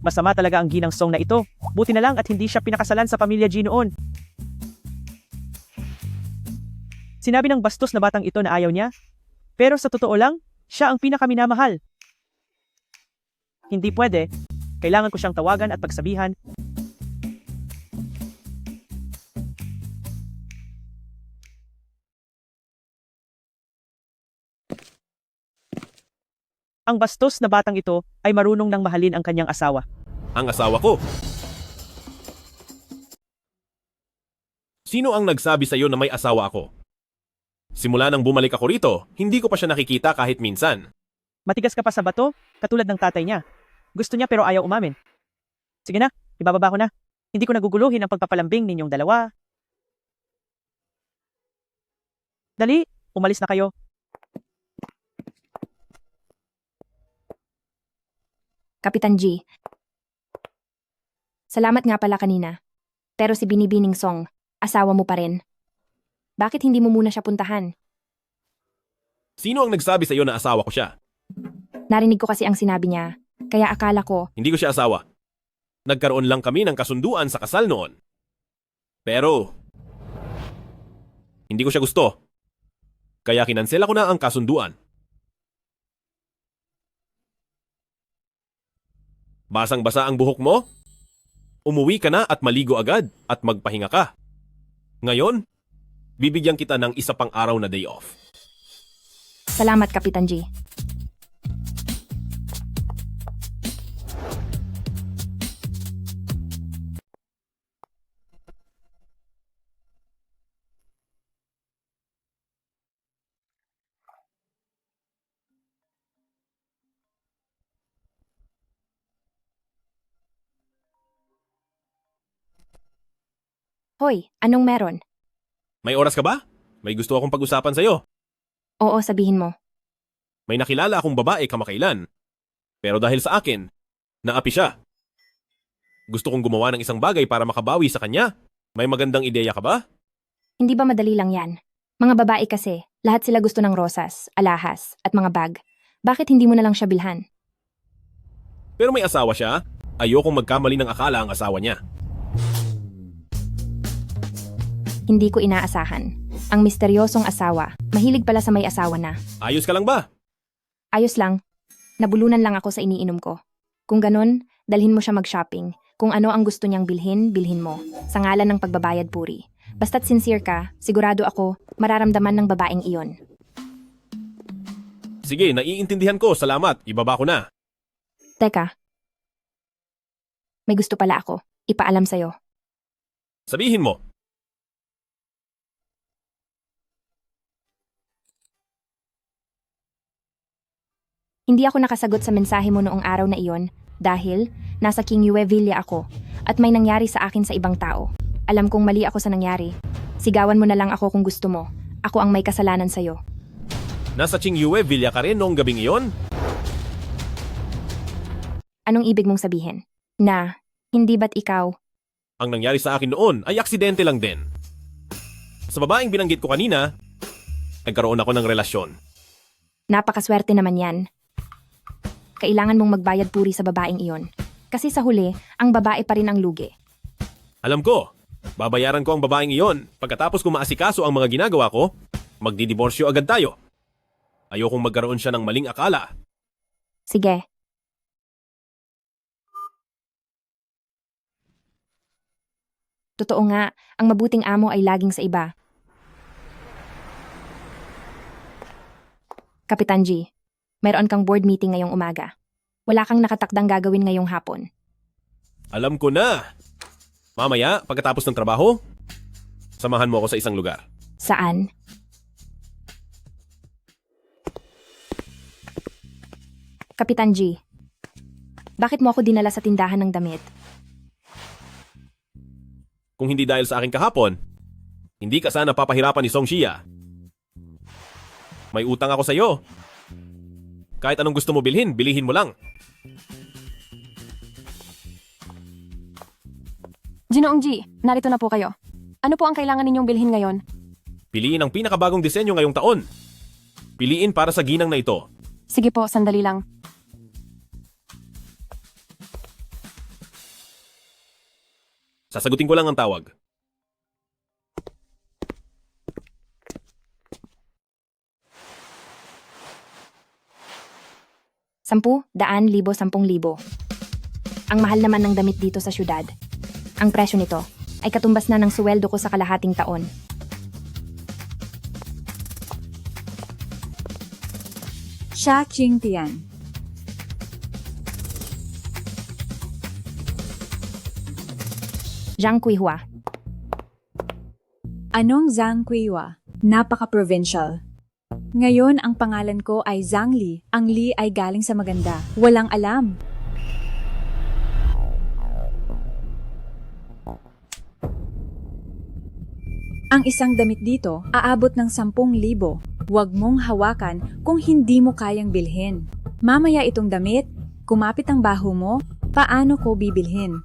Masama talaga ang ginang Song na ito. Buti na lang at hindi siya pinakasalan sa pamilya G noon. Sinabi ng bastos na batang ito na ayaw niya. Pero sa totoo lang, siya ang pinakaminamahal. Hindi pwede. Kailangan ko siyang tawagan at pagsabihan. Ang bastos na batang ito ay marunong nang mahalin ang kanyang asawa. Ang asawa ko. Sino ang nagsabi sa iyo na may asawa ako? Simula nang bumalik ako rito, hindi ko pa siya nakikita kahit minsan. Matigas ka pa sa bato, katulad ng tatay niya. Gusto niya pero ayaw umamin. Sige na, ibababa ko na. Hindi ko naguguluhin ang pagpapalambing ninyong dalawa. Dali, umalis na kayo. Kapitan G. Salamat nga pala kanina. Pero si Binibining Song, asawa mo pa rin. Bakit hindi mo muna siya puntahan? Sino ang nagsabi sa iyo na asawa ko siya? Narinig ko kasi ang sinabi niya, kaya akala ko, Hindi ko siya asawa. Nagkaroon lang kami ng kasunduan sa kasal noon. Pero, Hindi ko siya gusto. Kaya kinansela ko na ang kasunduan. Basang-basa ang buhok mo? Umuwi ka na at maligo agad at magpahinga ka. Ngayon, bibigyan kita ng isa pang araw na day off. Salamat, Kapitan G. Hoy, anong meron? May oras ka ba? May gusto akong pag-usapan sa'yo. Oo, sabihin mo. May nakilala akong babae kamakailan. Pero dahil sa akin, naapi siya. Gusto kong gumawa ng isang bagay para makabawi sa kanya. May magandang ideya ka ba? Hindi ba madali lang yan? Mga babae kasi, lahat sila gusto ng rosas, alahas, at mga bag. Bakit hindi mo na lang siya bilhan? Pero may asawa siya. Ayokong magkamali ng akala ang asawa niya. Hindi ko inaasahan. Ang misteryosong asawa, mahilig pala sa may asawa na. Ayos ka lang ba? Ayos lang. Nabulunan lang ako sa iniinom ko. Kung ganon, dalhin mo siya mag-shopping. Kung ano ang gusto niyang bilhin, bilhin mo. Sa ngalan ng pagbabayad puri. Basta't sincere ka, sigurado ako, mararamdaman ng babaeng iyon. Sige, naiintindihan ko. Salamat. Ibaba ko na. Teka. May gusto pala ako. Ipaalam sa'yo. Sabihin mo. Hindi ako nakasagot sa mensahe mo noong araw na iyon dahil nasa King Yue Villa ako at may nangyari sa akin sa ibang tao. Alam kong mali ako sa nangyari. Sigawan mo na lang ako kung gusto mo. Ako ang may kasalanan sa'yo. Nasa King Yue Villa ka rin noong gabing iyon? Anong ibig mong sabihin? Na, hindi ba't ikaw? Ang nangyari sa akin noon ay aksidente lang din. Sa babaeng binanggit ko kanina, nagkaroon ako ng relasyon. Napakaswerte naman yan. Kailangan mong magbayad puri sa babaeng iyon. Kasi sa huli, ang babae pa rin ang lugi. Alam ko, babayaran ko ang babaeng iyon. Pagkatapos ko maasikaso ang mga ginagawa ko, magdidiborsyo agad tayo. Ayokong magkaroon siya ng maling akala. Sige. Totoo nga, ang mabuting amo ay laging sa iba. Kapitan G, mayroon kang board meeting ngayong umaga. Wala kang nakatakdang gagawin ngayong hapon. Alam ko na. Mamaya, pagkatapos ng trabaho, samahan mo ako sa isang lugar. Saan? Kapitan G, bakit mo ako dinala sa tindahan ng damit? Kung hindi dahil sa akin kahapon, hindi ka sana papahirapan ni Song Xia. May utang ako sa'yo. Kahit anong gusto mo bilhin, bilihin mo lang. Ginoong G, narito na po kayo. Ano po ang kailangan ninyong bilhin ngayon? Piliin ang pinakabagong disenyo ngayong taon. Piliin para sa ginang na ito. Sige po, sandali lang. Sasagutin ko lang ang tawag. 10, 100, 10,000. Ang mahal naman ng damit dito sa syudad. Ang presyo nito ay katumbas na ng suweldo ko sa kalahating taon. Xia Qingtian. Zhang Kuihua. Anong Zhang Kuihua? Napaka-provincial. Ngayon, ang pangalan ko ay Zhang Li. Ang Li ay galing sa maganda. Walang alam. Ang isang damit dito, aabot ng 10,000. Huwag mong hawakan kung hindi mo kayang bilhin. Mamaya itong damit, kumapit ang baho mo, paano ko bibilhin?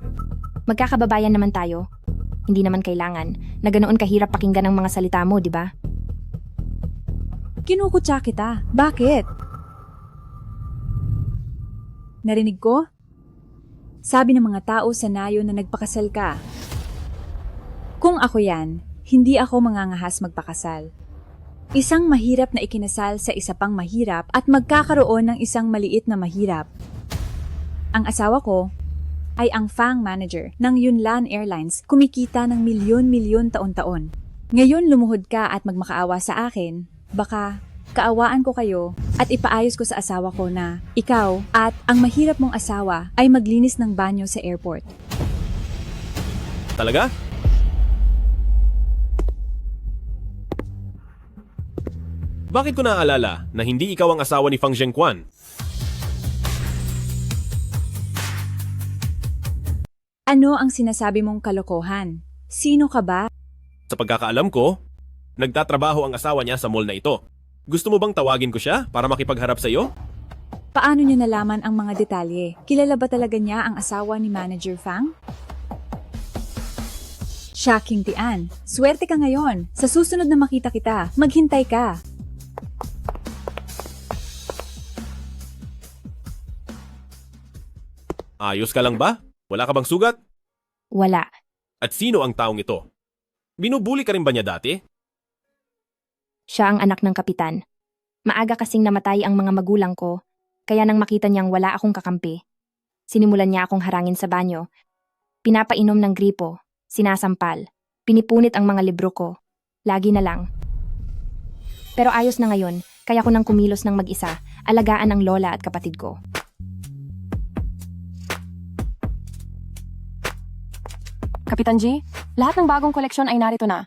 Magkakababayan naman tayo. Hindi naman kailangan na ganoon kahirap pakinggan ang mga salita mo, di ba? Kinukutsa kita. Bakit? Narinig ko? Sabi ng mga tao sa nayo na nagpakasal ka. Kung ako yan, hindi ako mangangahas magpakasal. Isang mahirap na ikinasal sa isa pang mahirap at magkakaroon ng isang maliit na mahirap. Ang asawa ko ay ang FANG manager ng Yunnan Airlines, kumikita ng milyon-milyon taon-taon. Ngayon lumuhod ka at magmakaawa sa akin, baka kaawaan ko kayo at ipaayos ko sa asawa ko na ikaw at ang mahirap mong asawa ay maglinis ng banyo sa airport. Talaga? Bakit ko naaalala na hindi ikaw ang asawa ni Fang Zhengquan? Ano ang sinasabi mong kalokohan? Sino ka ba? Sa pagkakaalam ko, nagtatrabaho ang asawa niya sa mall na ito. Gusto mo bang tawagin ko siya para makipagharap sa iyo? Paano niyo nalaman ang mga detalye? Kilala ba talaga niya ang asawa ni Manager Fang? Shocking Tian, swerte ka ngayon. Sa susunod na makita kita, maghintay ka. Ayos ka lang ba? Wala ka bang sugat? Wala. At sino ang taong ito? Binubuli ka rin ba niya dati? Siya ang anak ng kapitan. Maaga kasing namatay ang mga magulang ko, kaya nang makita niyang wala akong kakampi, sinimulan niya akong harangin sa banyo. Pinapainom ng gripo, sinasampal, pinipunit ang mga libro ko. Lagi na lang. Pero ayos na ngayon, kaya ko nang kumilos ng mag-isa, alagaan ang lola at kapatid ko. Kapitan G, lahat ng bagong koleksyon ay narito na.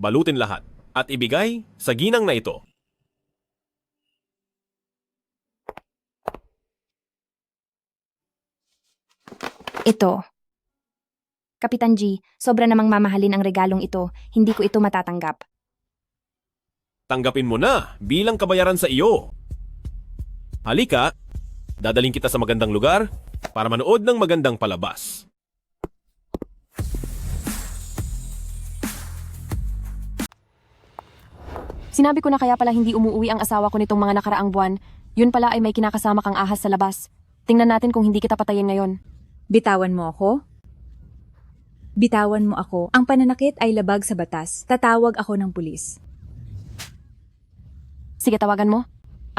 Balutin lahat at ibigay sa ginang na ito. Ito. Kapitan G, sobra namang mamahalin ang regalong ito, hindi ko ito matatanggap. Tanggapin mo na bilang kabayaran sa iyo. Halika, dadaling kita sa magandang lugar para manood ng magandang palabas. Sinabi ko na kaya pala hindi umuwi ang asawa ko nitong mga nakaraang buwan. Yun pala ay may kinakasama kang ahas sa labas. Tingnan natin kung hindi kita patayin ngayon. Bitawan mo ako? Bitawan mo ako. Ang pananakit ay labag sa batas. Tatawag ako ng pulis. Sige, tawagan mo.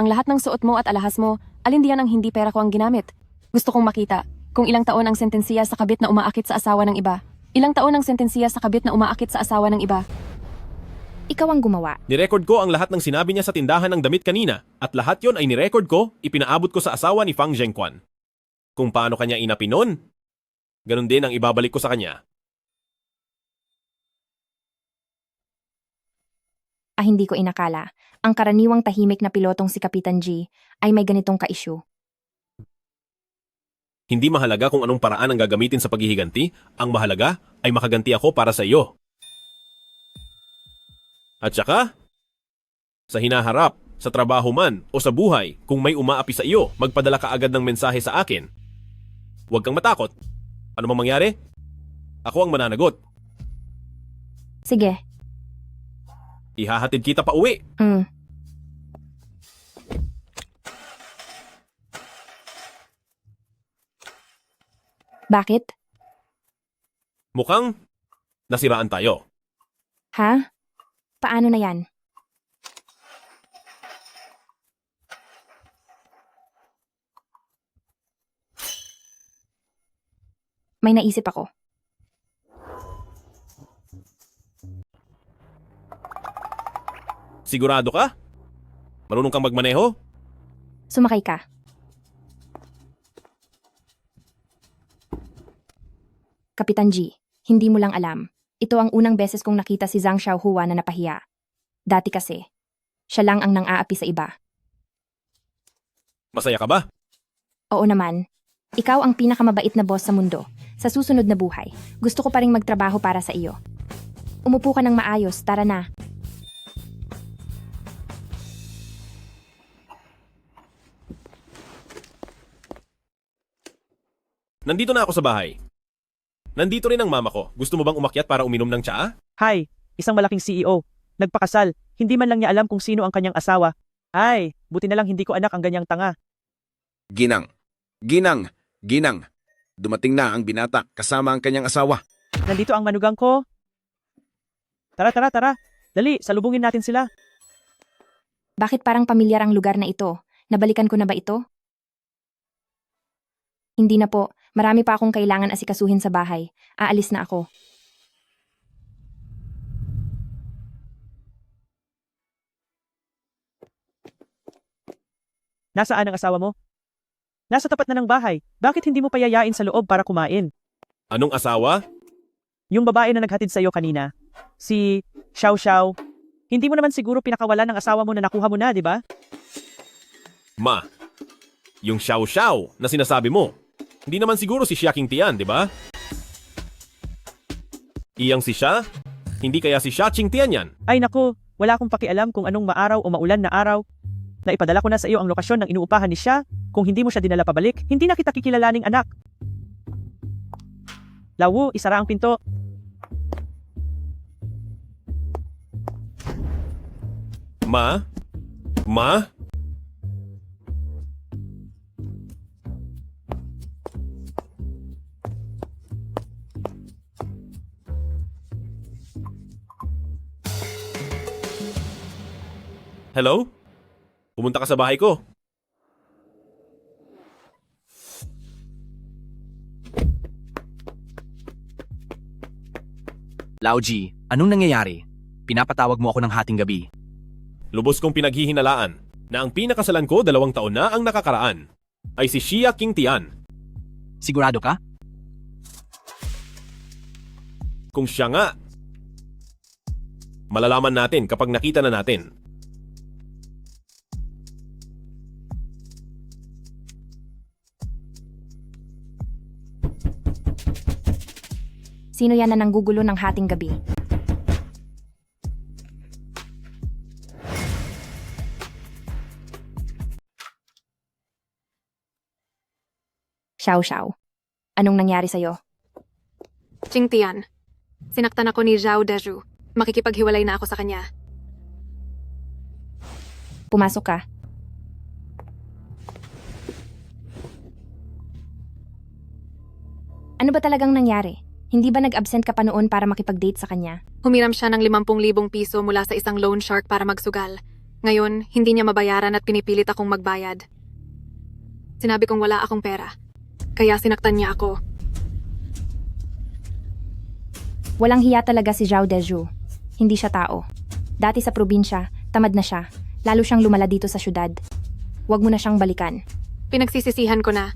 Ang lahat ng suot mo at alahas mo, alin diyan ang hindi pera ko ang ginamit? Gusto kong makita kung ilang taon ang sentensiya sa kabit na umaakit sa asawa ng iba. Ilang taon ang sentensiya sa kabit na umaakit sa asawa ng iba. Ikaw ang gumawa. Nirecord ko ang lahat ng sinabi niya sa tindahan ng damit kanina at lahat yon ay nirecord ko, ipinaabot ko sa asawa ni Fang Zhengquan. Kung paano kanya inapi noon, ganun din ang ibabalik ko sa kanya. Hindi ko inakala. Ang karaniwang tahimik na pilotong si Kapitan G ay may ganitong ka-issue. Hindi mahalaga kung anong paraan ang gagamitin sa paghihiganti, ang mahalaga ay makaganti ako para sa iyo. At saka, sa hinaharap, sa trabaho man o sa buhay, kung may umaapi sa iyo, magpadala ka agad ng mensahe sa akin. Huwag kang matakot. Ano mang mangyari? Ako ang mananagot. Sige. Ihahatid kita pa uwi. Bakit? Mukhang nasiraan tayo. Ha? Paano na yan? May naisip ako. Sigurado ka? Marunong kang magmaneho? Sumakay ka. Kapitan G, hindi mo lang alam. Ito ang unang beses kong nakita si Zhang Xiaohua na napahiya. Dati kasi, siya lang ang nang-aapi sa iba. Masaya ka ba? Oo naman. Ikaw ang pinakamabait na boss sa mundo. Sa susunod na buhay, gusto ko pa ring magtrabaho para sa iyo. Umupo ka ng maayos, tara na. Nandito na ako sa bahay. Nandito rin ang mama ko. Gusto mo bang umakyat para uminom ng tsaa? Hi, isang malaking CEO. Nagpakasal, hindi man lang niya alam kung sino ang kanyang asawa. Ay, buti na lang hindi ko anak ang ganyang tanga. Ginang. Ginang. Ginang. Dumating na ang binata kasama ang kanyang asawa. Nandito ang manugang ko. Tara, tara, tara. Dali, salubungin natin sila. Bakit parang pamilyar ang lugar na ito? Nabalikan ko na ba ito? Hindi na po. Marami pa akong kailangan asikasuhin sa bahay. Aalis na ako. Nasaan ang asawa mo? Nasa tapat na ng bahay. Bakit hindi mo payayain sa loob para kumain? Anong asawa? Yung babae na naghatid sa'yo kanina. Si Xiao Xiao. Hindi mo naman siguro pinakawalan ng asawa mo na nakuha mo na, di ba? Ma, yung Xiao Xiao na sinasabi mo, hindi naman siguro si Xia Qingtian, di ba? Iyang si Xia? Hindi kaya si Xia Qingtian yan? Ay naku, wala akong pakialam kung anong maaraw o maulan na araw. Naipadala ko na sa iyo ang lokasyon ng inuupahan ni Xia. Kung hindi mo siya dinala pabalik, hindi na kita kikilalaning anak. Lawu, isara ang pinto. Ma? Ma? Hello? Pumunta ka sa bahay ko. Lauji, anong nangyayari? Pinapatawag mo ako ng hating gabi. Lubos kong pinaghihinalaan na ang pinakasalan ko 2 taon na ang nakakaraan ay si Xia Qingtian. Sigurado ka? Kung siya nga, malalaman natin kapag nakita na natin. Sino yan na nanggugulo ng hating gabi? Xiao Xiao. Anong nangyari sa'yo? Qingtian, sinaktan ako ni Zhao Deju. Makikipaghiwalay na ako sa kanya. Pumasok ka. Ano ba talagang nangyari? Hindi ba nag-absent ka pa noon para makipag-date sa kanya? Humiram siya ng 50,000 piso mula sa isang loan shark para magsugal. Ngayon, hindi niya mabayaran at pinipilit akong magbayad. Sinabi kong wala akong pera. Kaya sinaktan niya ako. Walang hiya talaga si Zhao Deju. Hindi siya tao. Dati sa probinsya, tamad na siya. Lalo siyang lumala dito sa syudad. Huwag mo na siyang balikan. Pinagsisisihan ko na.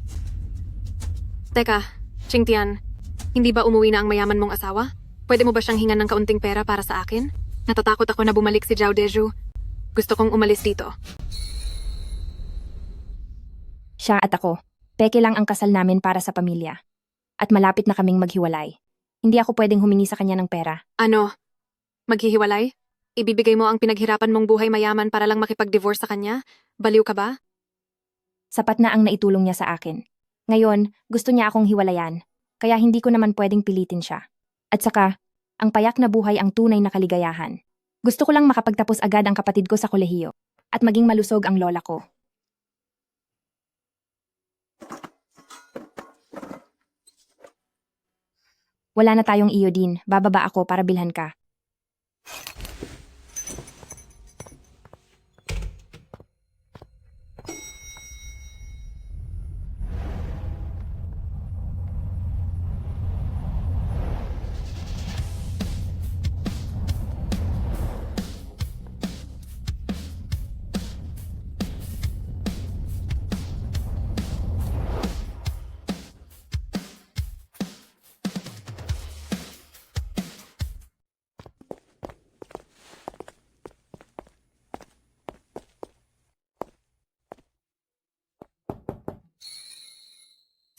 Teka, Qingtian, hindi ba umuwi na ang mayaman mong asawa? Pwede mo ba siyang hingan ng kaunting pera para sa akin? Natatakot ako na bumalik si Zhao Deju. Gusto kong umalis dito. Siya at ako. Peke lang ang kasal namin para sa pamilya. At malapit na kaming maghiwalay. Hindi ako pwedeng humingi sa kanya ng pera. Ano? Maghihiwalay? Ibibigay mo ang pinaghirapan mong buhay mayaman para lang makipag-divorce sa kanya? Baliw ka ba? Sapat na ang naitulong niya sa akin. Ngayon, gusto niya akong hiwalayan. Kaya hindi ko naman pwedeng pilitin siya. At saka, ang payak na buhay ang tunay na kaligayahan. Gusto ko lang makapagtapos agad ang kapatid ko sa kolehiyo. At maging malusog ang lola ko. Wala na tayong iodine. Bababa ako para bilhan ka.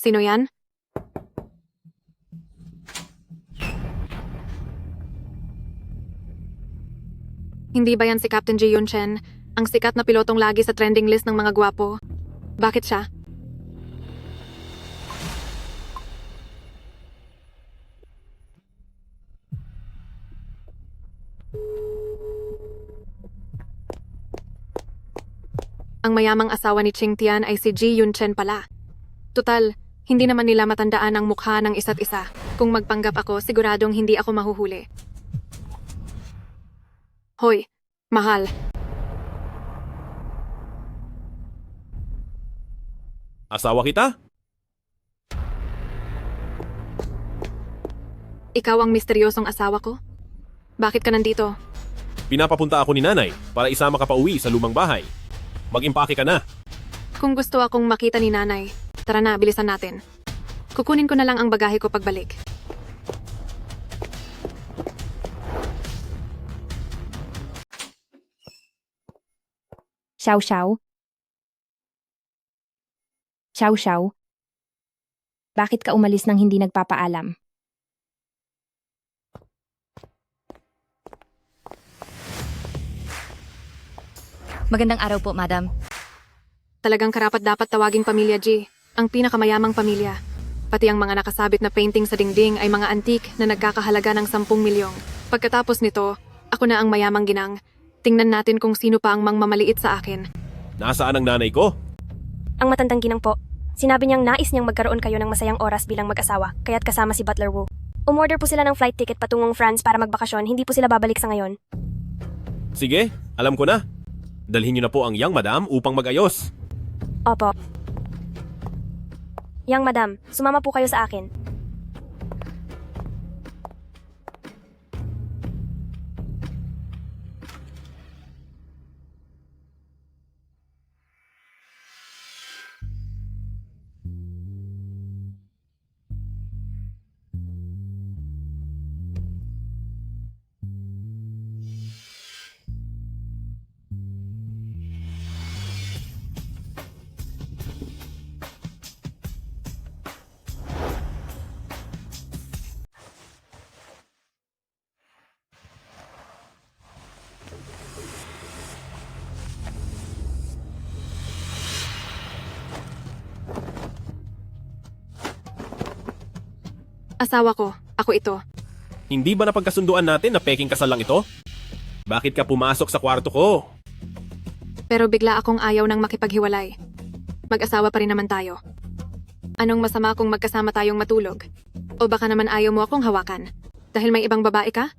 Sino yan? Hindi ba yan si Captain Ji Yunchen, ang sikat na pilotong lagi sa trending list ng mga gwapo? Bakit siya? Ang mayamang asawa ni Qingtian ay si Ji Yunchen pala. Tutal, hindi naman nila matandaan ang mukha ng isa't isa. Kung magpanggap ako, siguradong hindi ako mahuhuli. Hoy, mahal. Asawa kita? Ikaw ang misteryosong asawa ko? Bakit ka nandito? Pinapapunta ako ni nanay para isama ka pa uwi sa lumang bahay. Mag-impake ka na. Kung gusto akong makita ni nanay, tara na, bilisan natin. Kukunin ko na lang ang bagahe ko pagbalik. Xiao Xiao? Xiao Xiao? Bakit ka umalis nang hindi nagpapaalam? Magandang araw po, madam. Talagang karapat-dapat tawaging pamilya G, ang pinakamayamang pamilya. Pati ang mga nakasabit na painting sa dingding ay mga antik na nagkakahalaga ng 10 milyong. Pagkatapos nito, ako na ang mayamang ginang. Tingnan natin kung sino pa ang mangmamaliit sa akin. Nasaan ang nanay ko? Ang matandang ginang po. Sinabi niyang nais niyang magkaroon kayo ng masayang oras bilang mag-asawa, kaya't kasama si Butler Wu. Umorder po sila ng flight ticket patungong France para magbakasyon, hindi po sila babalik sa ngayon. Sige, alam ko na. Dalhin niyo na po ang young madam upang mag-ayos. Opo. Yang madam, sumama po kayo sa akin. Asawa ko, ako ito. Hindi ba napagkasunduan natin na peking kasal lang ito? Bakit ka pumasok sa kwarto ko? Pero bigla akong ayaw ng makipaghiwalay. Mag-asawa pa rin naman tayo. Anong masama kung magkasama tayong matulog? O baka naman ayaw mo akong hawakan? Dahil may ibang babae ka?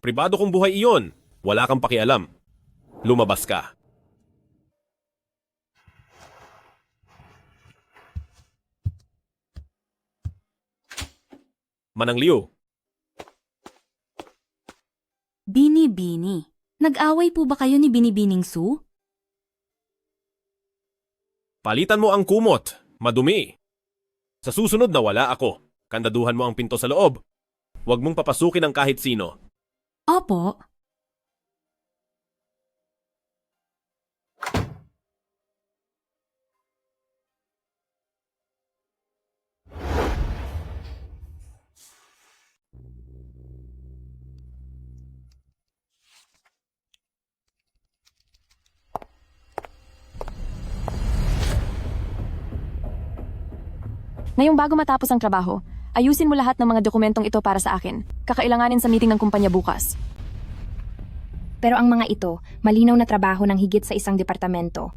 Pribado kong buhay iyon. Wala kang pakialam. Lumabas ka. Manang Liu, Bini-Bini, nag-away po ba kayo ni Binibining Su? palitan mo ang kumot. Madumi. Sa susunod na wala ako. Kandaduhan mo ang pinto sa loob. Huwag mong papasukin ang kahit sino. Opo. Ngayong bago matapos ang trabaho, ayusin mo lahat ng mga dokumentong ito para sa akin. Kakailanganin sa meeting ng kumpanya bukas. Pero ang mga ito, malinaw na trabaho ng higit sa isang departamento.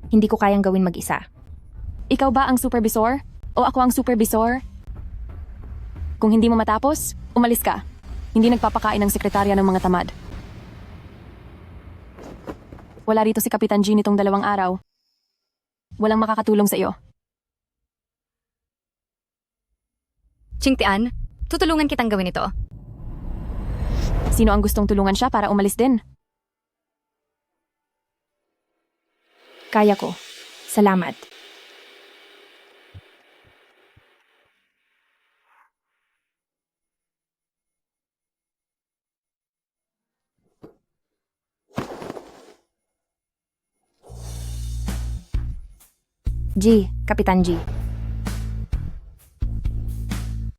Hindi ko kayang gawin mag-isa. Ikaw ba ang supervisor? O ako ang supervisor? Kung hindi mo matapos, umalis ka. Hindi nagpapakain ng sekretarya ng mga tamad. Wala rito si Kapitan G nitong 2 araw. Walang makakatulong sa iyo. Qingtian, tutulungan kitang gawin ito. Sino ang gustong tulungan siya para umalis din? Kaya ko. Salamat. G, Kapitan G.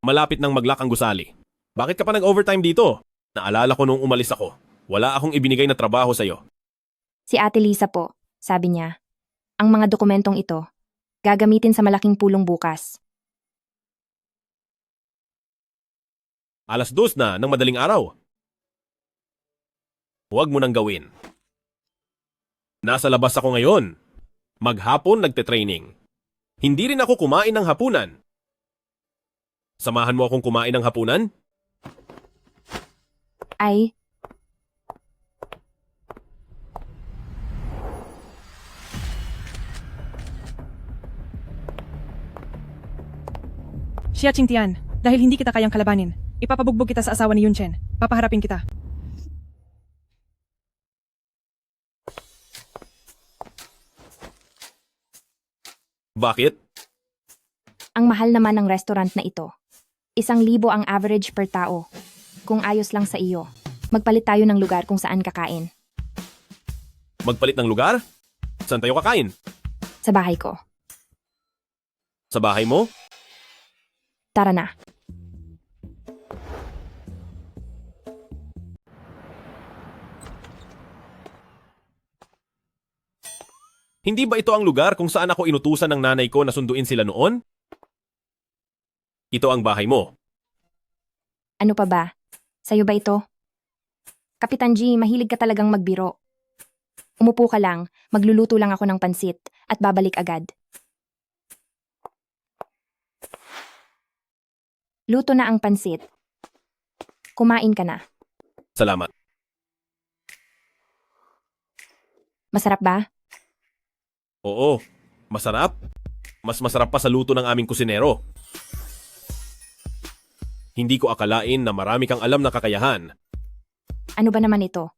Malapit nang maglak ang gusali. Bakit ka pa nag-overtime dito? Naalala ko nung umalis ako. Wala akong ibinigay na trabaho sa'yo. Si Ate Lisa po, sabi niya. Ang mga dokumentong ito, gagamitin sa malaking pulong bukas. 2:00 na ng madaling araw. Huwag mo nang gawin. Nasa labas ako ngayon. Maghapon nagte-training. Hindi rin ako kumain ng hapunan. Samahan mo akong kumain ng hapunan? Ay, Xia Qingtian, dahil hindi kita kayang kalabanin, ipapabugbog kita sa asawa ni Yunchen. Papaharapin kita. Bakit? ang mahal naman ng restaurant na ito. 1,000 ang average per tao. Kung ayos lang sa iyo, magpalit tayo ng lugar kung saan kakain. Magpalit ng lugar? Saan tayo kakain? Sa bahay ko. Sa bahay mo? Tara na. Hindi ba ito ang lugar kung saan ako inutusan ng nanay ko na sunduin sila noon? Ito ang bahay mo. Ano pa ba? Sa'yo ba ito? Kapitan G, mahilig ka talagang magbiro. Umupo ka lang, magluluto lang ako ng pansit, at babalik agad. Luto na ang pansit. Kumain ka na. Salamat. Masarap ba? Oo, masarap. Mas masarap pa sa luto ng aming kusinero. Hindi ko akalain na marami kang alam na kakayahan. Ano ba naman ito?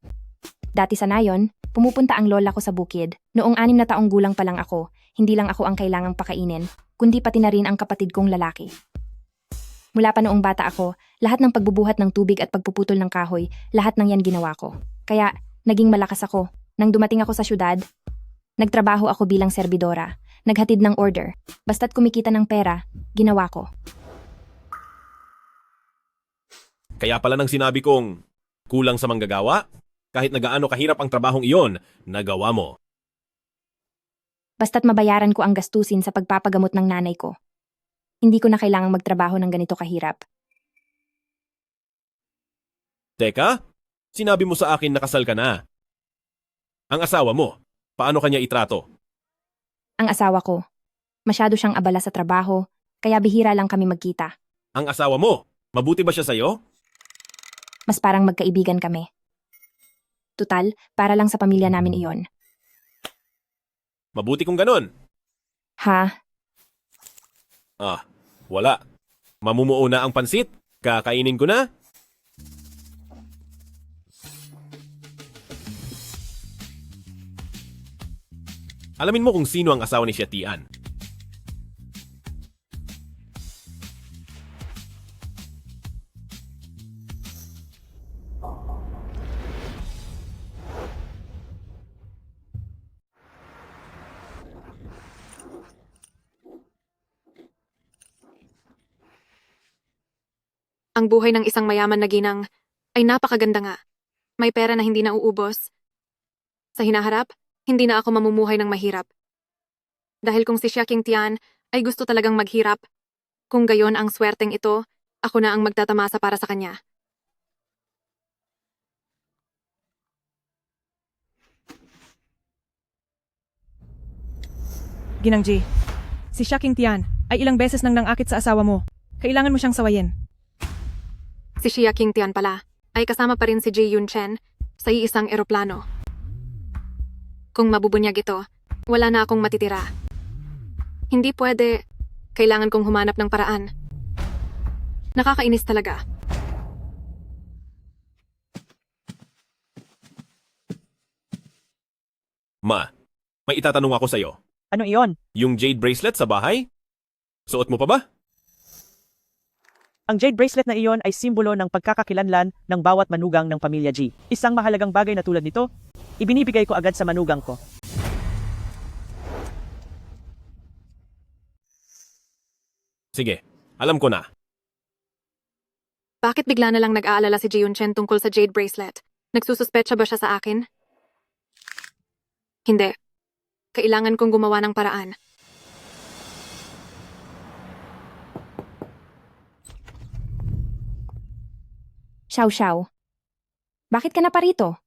Dati sa nayon, pumupunta ang lola ko sa bukid. Noong 6 na taong gulang pa lang ako, hindi lang ako ang kailangang pakainin, kundi pati na rin ang kapatid kong lalaki. Mula pa noong bata ako, lahat ng pagbubuhat ng tubig at pagpuputol ng kahoy, lahat ng yan ginawa ko. Kaya, naging malakas ako. Nang dumating ako sa syudad, nagtrabaho ako bilang serbidora, naghatid ng order. Basta't kumikita ng pera, ginawa ko. Kaya pala nang sinabi kong kulang sa manggagawa, kahit na gaano kahirap ang trabahong iyon, nagawa mo. Basta't mabayaran ko ang gastusin sa pagpapagamot ng nanay ko. Hindi ko na kailangang magtrabaho ng ganito kahirap. Teka, sinabi mo sa akin na kasal ka na. Ang asawa mo, paano kanya itrato? Ang asawa ko, masyado siyang abala sa trabaho, kaya bihira lang kami magkita. Ang asawa mo, mabuti ba siya sa'yo? Mas parang magkaibigan kami. Tutal, para lang sa pamilya namin iyon. Mabuti kung ganon. Ha? Ah, wala. Mamumuo na ang pansit. Kakainin ko na. Alamin mo kung sino ang asawa ni Xia Tian. Ang buhay ng isang mayaman na ginang ay napakaganda nga. May pera na hindi nauubos. Sa hinaharap, hindi na ako mamumuhay ng mahirap. Dahil kung si Xia Qingtian ay gusto talagang maghirap, kung gayon ang swerteng ito, ako na ang magtatamasa para sa kanya. Ginang G, si Xia Qingtian ay ilang beses nang nangakit sa asawa mo. Kailangan mo siyang sawayin. Si Xia Qingtian pala ay kasama pa rin si Ji Yunchen sa iisang eroplano. Kung mabubunyag ito, wala na akong matitira. Hindi pwede. Kailangan kong humanap ng paraan. Nakakainis talaga. Ma, may itatanong ako sa'yo. Ano iyon? Yung jade bracelet sa bahay? Suot mo pa ba? Ang jade bracelet na iyon ay simbolo ng pagkakakilanlan ng bawat manugang ng pamilya G. Isang mahalagang bagay na tulad nito, ibinibigay ko agad sa manugang ko. Sige, alam ko na. Bakit bigla na lang nag-aalala si Ji Yunchen tungkol sa jade bracelet? Nagsususpecha ba siya sa akin? Hindi. Kailangan kong gumawa ng paraan. Xiao. Bakit ka na pa rito?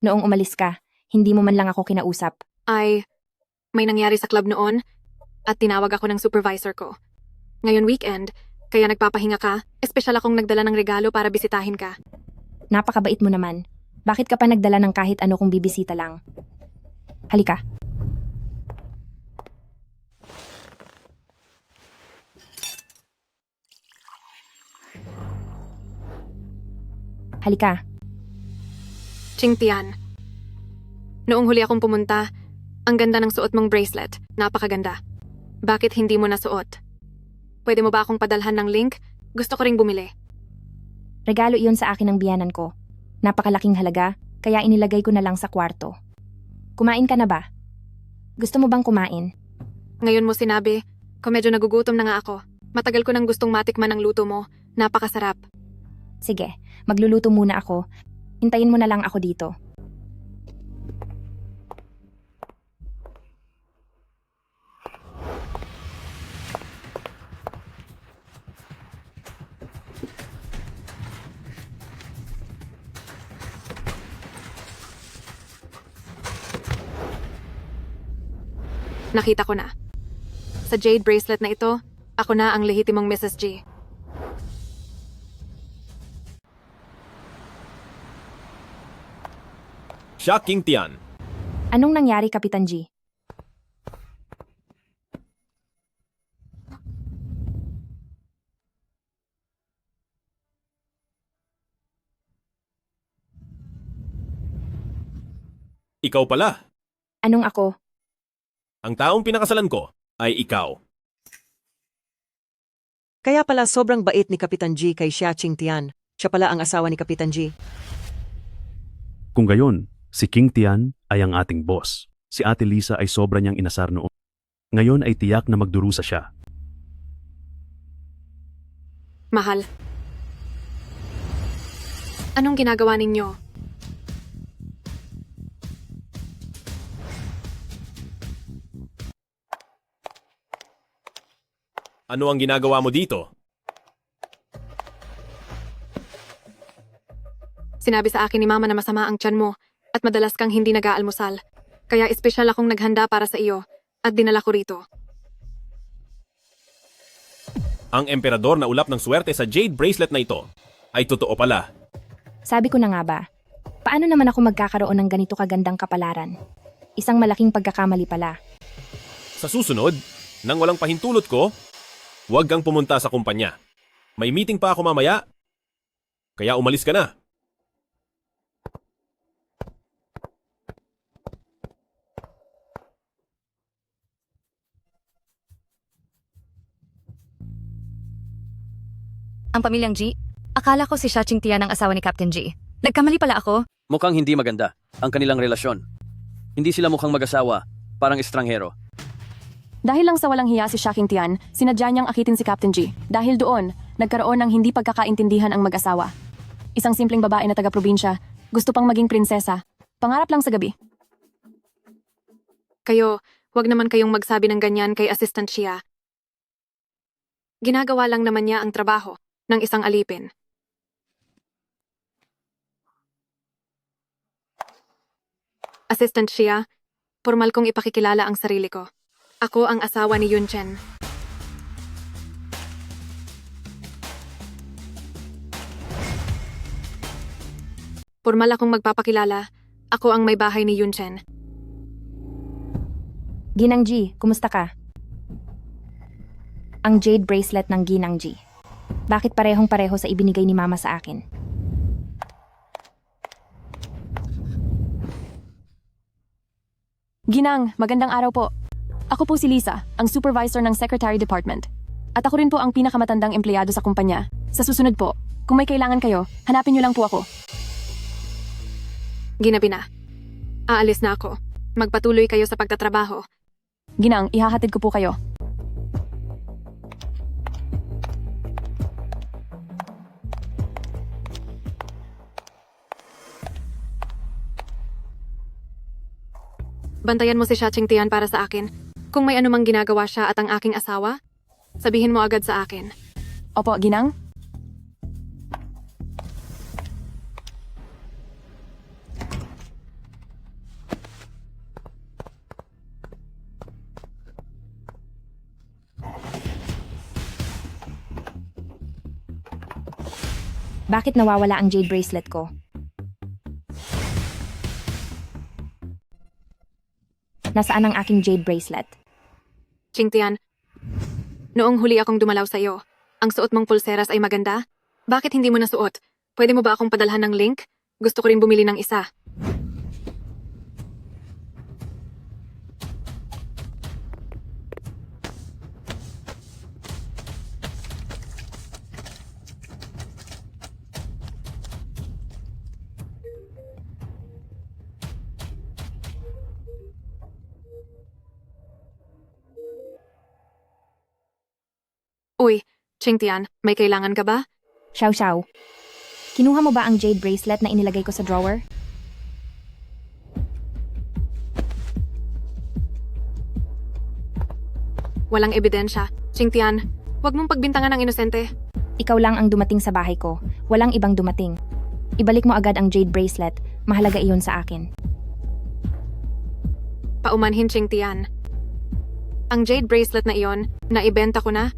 Noong umalis ka, hindi mo man lang ako kinausap. May nangyari sa club noon at tinawag ako ng supervisor ko. Ngayon weekend, kaya nagpapahinga ka, espesyal akong nagdala ng regalo para bisitahin ka. Napakabait mo naman. Bakit ka pa nagdala ng kahit ano kung bibisita lang? Halika. Halika. Qingtian. Noong huli akong pumunta, ang ganda ng suot mong bracelet. Napakaganda. Bakit hindi mo nasuot? Pwede mo ba akong padalhan ng link? Gusto ko ring bumili. Regalo iyon sa akin ng biyanan ko. Napakalaking halaga, kaya inilagay ko na lang sa kwarto. Kumain ka na ba? Gusto mo bang kumain? Ngayon mo sinabi, kung medyo nagugutom na nga ako. Matagal ko nang gustong matikman ang luto mo. Napakasarap. Sige, magluluto muna ako. Hintayin mo na lang ako dito. Nakita ko na. Sa jade bracelet na ito, ako na ang lehitimong Mrs. G. Siya Qingtian. Anong nangyari, Kapitan G? Ikaw pala. Anong ako? Ang taong pinakasalan ko ay ikaw. Kaya pala sobrang bait ni Kapitan G kay Xia Qingtian. Siya pala ang asawa ni Kapitan G. Kung gayon, si Qingtian ay ang ating boss. Si Ate Lisa ay sobra niyang inasar noon. Ngayon ay tiyak na magdurusa siya. Mahal. Anong ginagawa ninyo? Ano ang ginagawa mo dito? Sinabi sa akin ni Mama na masama ang tiyan mo at madalas kang hindi nag-aalmusal. Kaya espesyal akong naghanda para sa iyo at dinala ko rito. Ang emperador na ulap ng swerte sa jade bracelet na ito ay totoo pala. Sabi ko na nga ba, paano naman ako magkakaroon ng ganito kagandang kapalaran? Isang malaking pagkakamali pala. Sa susunod, nang walang pahintulot ko, huwag kang pumunta sa kumpanya. May meeting pa ako mamaya, kaya umalis ka na. Ang pamilyang G, akala ko si Xia Qingtian ang asawa ni Captain G. Nagkamali pala ako. Mukhang hindi maganda ang kanilang relasyon. Hindi sila mukhang mag-asawa, parang estranghero. Dahil lang sa walang hiya si Xia Qingtian, sinadya niyang akitin si Captain G. Dahil doon, nagkaroon ng hindi pagkakaintindihan ang mag-asawa. Isang simpleng babae na taga-probinsya, gusto pang maging prinsesa. Pangarap lang sa gabi. Kayo, wag naman kayong magsabi ng ganyan kay Assistant Xia. Ginagawa lang naman niya ang trabaho ng isang alipin. Assistant Xia, formal kong ipakikilala ang sarili ko. Ako ang asawa ni Yunchen. Formal akong magpapakilala. Ako ang may bahay ni Yunchen. Ginang G, kumusta ka? Ang jade bracelet ng Ginang G. Bakit parehong-pareho sa ibinigay ni Mama sa akin? Ginang, magandang araw po. Ako po si Lisa, ang supervisor ng Secretary Department. At ako rin po ang pinakamatandang empleyado sa kumpanya. Sa susunod po, kung may kailangan kayo, hanapin niyo lang po ako. Ginabi na. Aalis na ako. Magpatuloy kayo sa pagtatrabaho. Ginang, ihahatid ko po kayo. bantayan mo si Xia Tian para sa akin. Kung may anumang ginagawa siya at ang aking asawa, sabihin mo agad sa akin. Opo, Ginang? Bakit nawawala ang jade bracelet ko? Nasaan ang aking jade bracelet? Tian, noong huli akong dumalaw sa iyo, ang suot mong pulseras ay maganda? Bakit hindi mo nasuot? Pwede mo ba akong padalhan ng link? Gusto ko rin bumili ng isa. Uy, Tian, may kailangan ka ba? Xiao Xiao, kinuha mo ba ang jade bracelet na inilagay ko sa drawer? Walang ebidensya. Tian, huwag mong pagbintangan ng inosente. Ikaw lang ang dumating sa bahay ko. Walang ibang dumating. Ibalik mo agad ang jade bracelet. Mahalaga iyon sa akin. Paumanhin, Tian. Ang jade bracelet na iyon, naibenta ko na.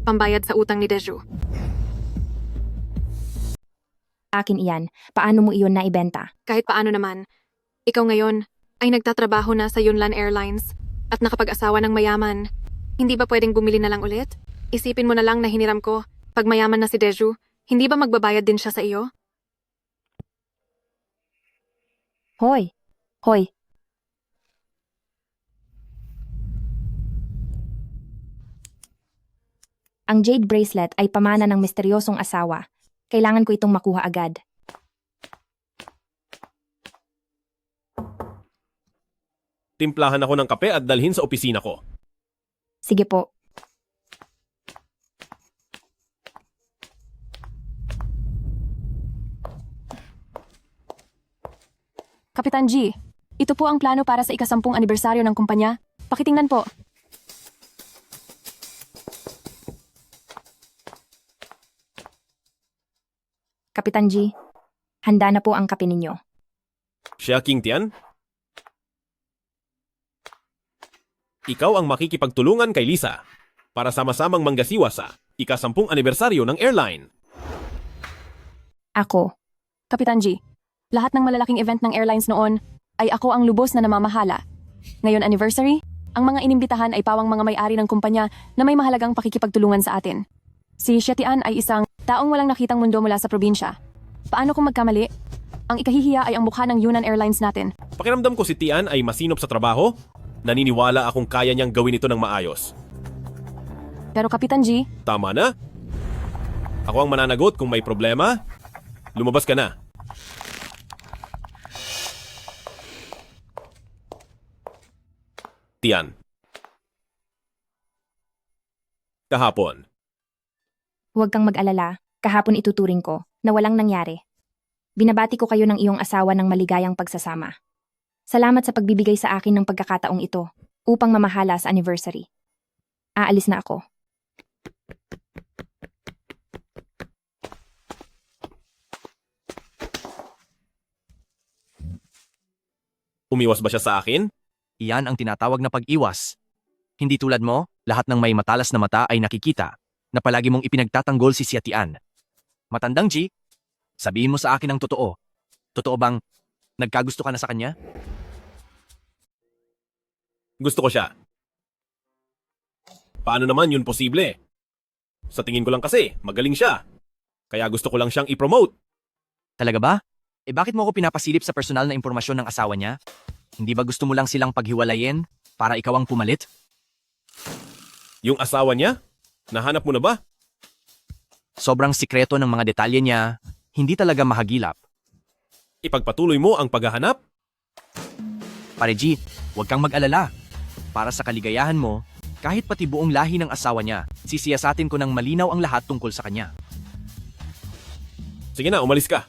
Pambayad sa utang ni Deju. Akin iyan. Paano mo iyon naibenta? Kahit paano naman, ikaw ngayon ay nagtatrabaho na sa Yunnan Airlines at nakapag-asawa ng mayaman. Hindi ba pwedeng bumili na lang ulit? Isipin mo na lang na hiniram ko. Pag mayaman na si Deju, hindi ba magbabayad din siya sa iyo? Hoy! Hoy! Ang jade bracelet ay pamana ng misteryosong asawa. Kailangan ko itong makuha agad. Timplahan ako ng kape at dalhin sa opisina ko. Sige po. Kapitan G, ito po ang plano para sa ika-10 anibersaryo ng kumpanya. Pakitingnan po. Kapitan G, handa na po ang kape ninyo. Xia Tian? Ikaw ang makikipagtulungan kay Lisa para sama-samang manggasiwa sa ika-10 anibersaryo ng airline. Ako. Kapitan G, lahat ng malalaking event ng airlines noon ay ako ang lubos na namamahala. Ngayon anniversary, ang mga inimbitahan ay pawang mga may-ari ng kumpanya na may mahalagang pakikipagtulungan sa atin. Si Xia Tian ay isang taong walang nakitang mundo mula sa probinsya. Paano kung magkamali? Ang ikahihiya ay ang mukha ng Yunnan Airlines natin. Pakiramdam ko si Tian ay masinop sa trabaho. Naniniwala akong kaya niyang gawin ito ng maayos. Pero Kapitan G, Tama na? Ako ang mananagot kung may problema. Lumabas ka na. Tian. Kahapon. Huwag kang mag-alala. Kahapon ituturing ko na walang nangyari. Binabati ko kayo ng iyong asawa ng maligayang pagsasama. Salamat sa pagbibigay sa akin ng pagkakataong ito upang mamahala sa anniversary. Aalis na ako. Umiwas ba siya sa akin? Iyan ang tinatawag na pag-iwas. Hindi tulad mo, lahat ng may matalas na mata ay nakikita na palagi mong ipinagtatanggol si Xia Tian. Matandang G, sabihin mo sa akin ang totoo. Totoo bang nagkagusto ka na sa kanya? Gusto ko siya. Paano naman yun posible? Sa tingin ko lang kasi, magaling siya. Kaya gusto ko lang siyang i-promote. Talaga ba? Bakit mo ako pinapasilip sa personal na impormasyon ng asawa niya? Hindi ba gusto mo lang silang paghiwalayin para ikaw ang pumalit? Yung asawa niya? Nahanap mo na ba? Sobrang sikreto ng mga detalye niya, hindi talaga mahagilap. Ipagpatuloy mo ang paghahanap? Pare G, huwag kang mag-alala. Para sa kaligayahan mo, kahit pati buong lahi ng asawa niya, sisiyasatin ko ng malinaw ang lahat tungkol sa kanya. Sige na, umalis ka.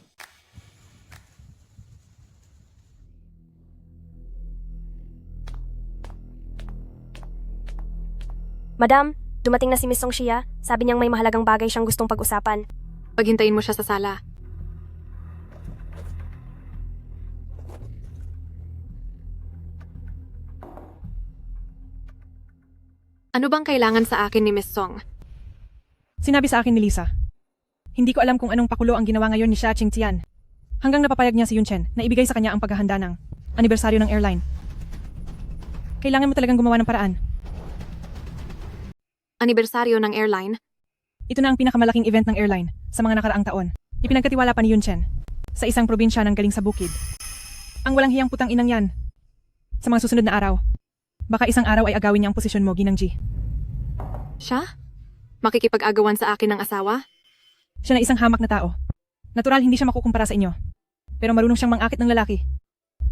Madam, dumating na si Miss Song Shia. Sabi niyang may mahalagang bagay siyang gustong pag-usapan. Paghintayin mo siya sa sala. Ano bang kailangan sa akin ni Miss Song? Sinabi sa akin ni Lisa. Hindi ko alam kung anong pakulo ang ginawa ngayon ni Xia Qingtian. Hanggang napapayag niya si Yun Chen na ibigay sa kanya ang paghahanda ng anibersaryo ng airline. Kailangan mo talagang gumawa ng paraan. Anibersaryo ng airline? Ito na ang pinakamalaking event ng airline sa mga nakaraang taon. Ipinagkatiwala pa ni Yun Chen sa isang probinsya ng galing sa bukid. Ang walang hiyang putang inang yan. Sa mga susunod na araw, baka isang araw ay agawin niya ang posisyon mo, Ginang G. Siya? Makikipag-agawan sa akin ng asawa? Siya na isang hamak na tao. Natural hindi siya makukumpara sa inyo. Pero marunong siyang mangakit ng lalaki.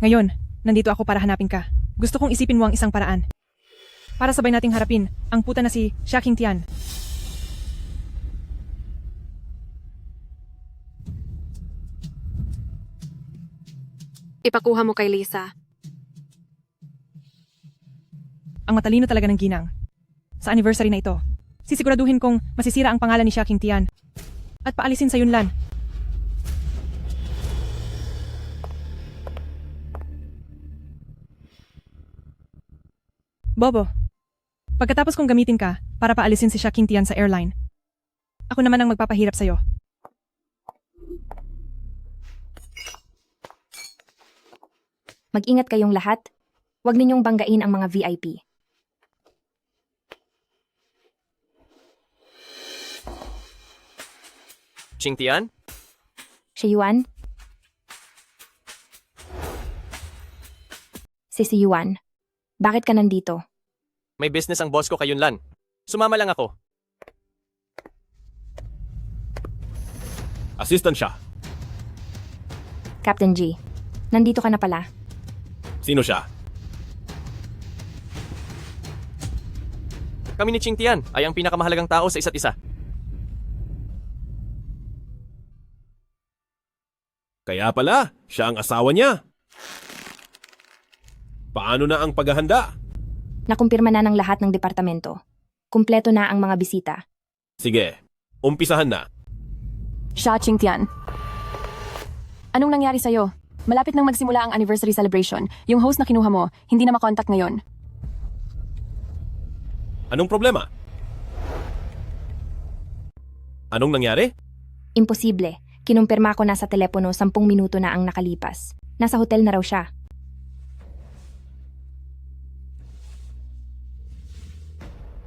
Ngayon, nandito ako para hanapin ka. Gusto kong isipin mo ang isang paraan. Para sabay nating harapin ang puta na si Xia Qingtian. Ipakuha mo kay Lisa. Ang matalino talaga ng ginang. Sa anniversary na ito, sisiguraduhin kong masisira ang pangalan ni Xia Qingtian at paalisin sa Yunlan. Bobo, pagkatapos kong gamitin ka para paalisin si Xia Qingtian sa airline, ako naman ang magpapahirap sa'yo. Mag-ingat kayong lahat. Huwag ninyong banggain ang mga VIP. Qingtian? Yuan? Si Yuan, bakit ka nandito? May business ang boss ko kay Yunlan. Sumama lang ako. Assistant siya. Captain G, nandito ka na pala. Sino siya? Kami ni Qingtian ay ang pinakamahalagang tao sa isa't isa. Kaya pala, siya ang asawa niya. Paano na ang paghahanda? Nakumpirma na ng lahat ng departamento. Kumpleto na ang mga bisita. Sige, umpisahan na. Xia Qingtian. Anong nangyari sa'yo? Malapit nang magsimula ang anniversary celebration. Yung host na kinuha mo, hindi na makontak ngayon. Anong problema? Anong nangyari? Imposible. Kinumpirma ko na sa telepono 10 minuto na ang nakalipas. Nasa hotel na raw siya.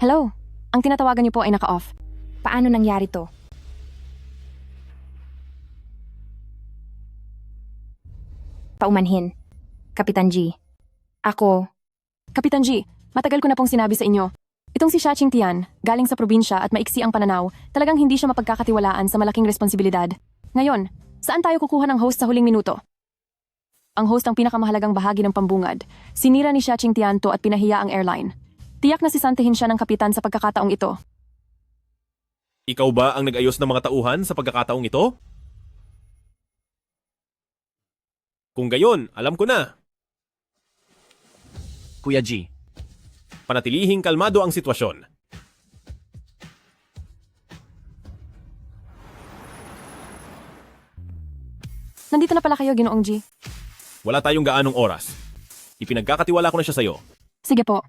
Hello? Ang tinatawagan niyo po ay naka-off. Paano nangyari to? Paumanhin. Kapitan G. Ako. Kapitan G, matagal ko na pong sinabi sa inyo. Itong si Xia Qingtian, galing sa probinsya at maiksi ang pananaw, talagang hindi siya mapagkakatiwalaan sa malaking responsibilidad. Ngayon, saan tayo kukuha ng host sa huling minuto? Ang host ang pinakamahalagang bahagi ng pambungad. Sinira ni Xia Qingtian to at pinahiya ang airline. Tiyak na sisantihin siya ng kapitan sa pagkakataong ito. Ikaw ba ang nag-ayos ng mga tauhan sa pagkakataong ito? Kung gayon, alam ko na. Kuya G. Panatilihing kalmado ang sitwasyon. Nandito na pala kayo, Ginoong G. Wala tayong gaanong oras. Ipinagkakatiwala ko na siya sa'yo. Sige po.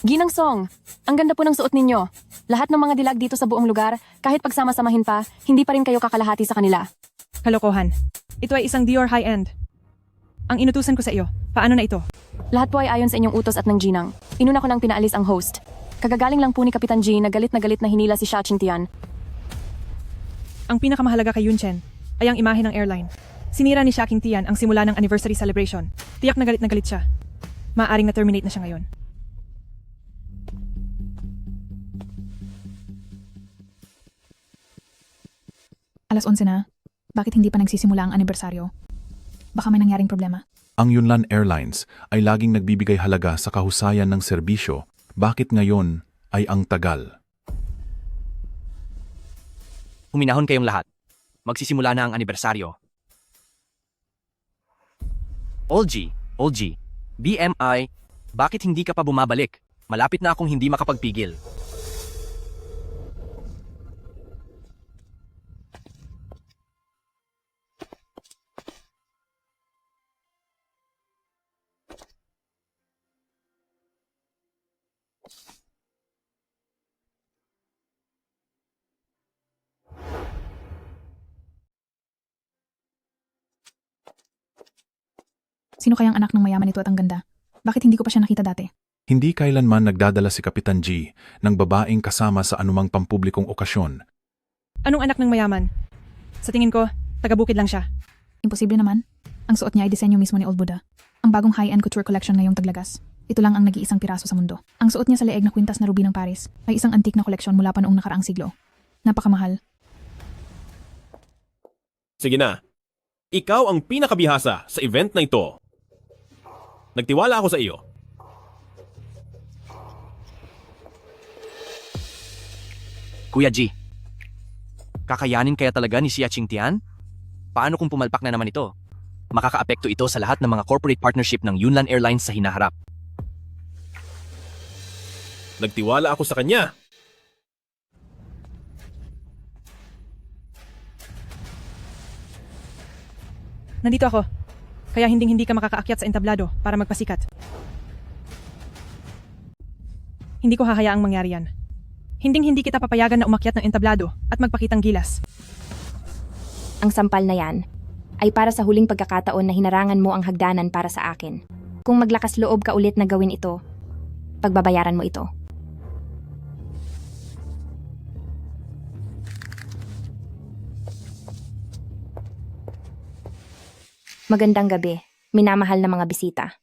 Ginang Song, ang ganda po ng suot ninyo. Lahat ng mga dilag dito sa buong lugar, kahit pagsama-samahin pa, hindi pa rin kayo kakalahati sa kanila. Kalokohan. Ito ay isang Dior high-end. Ang inutusan ko sa iyo, paano na ito? Lahat po ay ayon sa inyong utos at ng Ginang. Inuna ko nang pinaalis ang host. Kagagaling lang po ni Kapitan G na galit na hinila si Xia Qingtian. Ang pinakamahalaga kay Yun Chen ay ang imahe ng airline. Sinira ni Xia Qingtian ang simula ng anniversary celebration. Tiyak na galit siya. Maaring na-terminate na siya ngayon. Alas 11 na. Bakit hindi pa nagsisimula ang anibersaryo? Baka may nangyaring problema. Ang Yunlan Airlines ay laging nagbibigay halaga sa kahusayan ng serbisyo. Bakit ngayon ay ang tagal? Huminahon kayong lahat. Magsisimula na ang anibersaryo. Olgie, BMI, bakit hindi ka pa bumabalik? Malapit na akong hindi makapagpigil. Sino kayang anak ng mayaman ito at ang ganda? Bakit hindi ko pa siya nakita dati? Hindi kailanman nagdadala si Kapitan G ng babaeng kasama sa anumang pampublikong okasyon. Anong anak ng mayaman? Sa tingin ko, taga-bukid lang siya. Imposible naman. Ang suot niya ay disenyo mismo ni Old Buddha. Ang bagong high-end couture collection ngayong taglagas. Ito lang ang nag-iisang piraso sa mundo. Ang suot niya sa leeg na kwintas na ruby ng Paris ay isang antique na koleksyon mula pa noong nakaraang siglo. Napakamahal. Sige na. Ikaw ang pinakabihasa sa event na ito. Nagtiwala ako sa iyo. Kuya G, kakayanin kaya talaga ni Xia Qingtian? Paano kung pumalpak na naman ito? Makakaapekto ito sa lahat ng mga corporate partnership ng Yunnan Airlines sa hinaharap. Nagtiwala ako sa kanya. Nandito ako. Kaya hindi ka makakaakyat sa entablado para magpasikat. Hindi ko hahayaang mangyari yan. Hindi kita papayagan na umakyat ng entablado at magpakitang gilas. Ang sampal na yan ay para sa huling pagkakataon na hinarangan mo ang hagdanan para sa akin. Kung maglakas loob ka ulit na gawin ito, pagbabayaran mo ito. Magandang gabi, minamahal na mga bisita.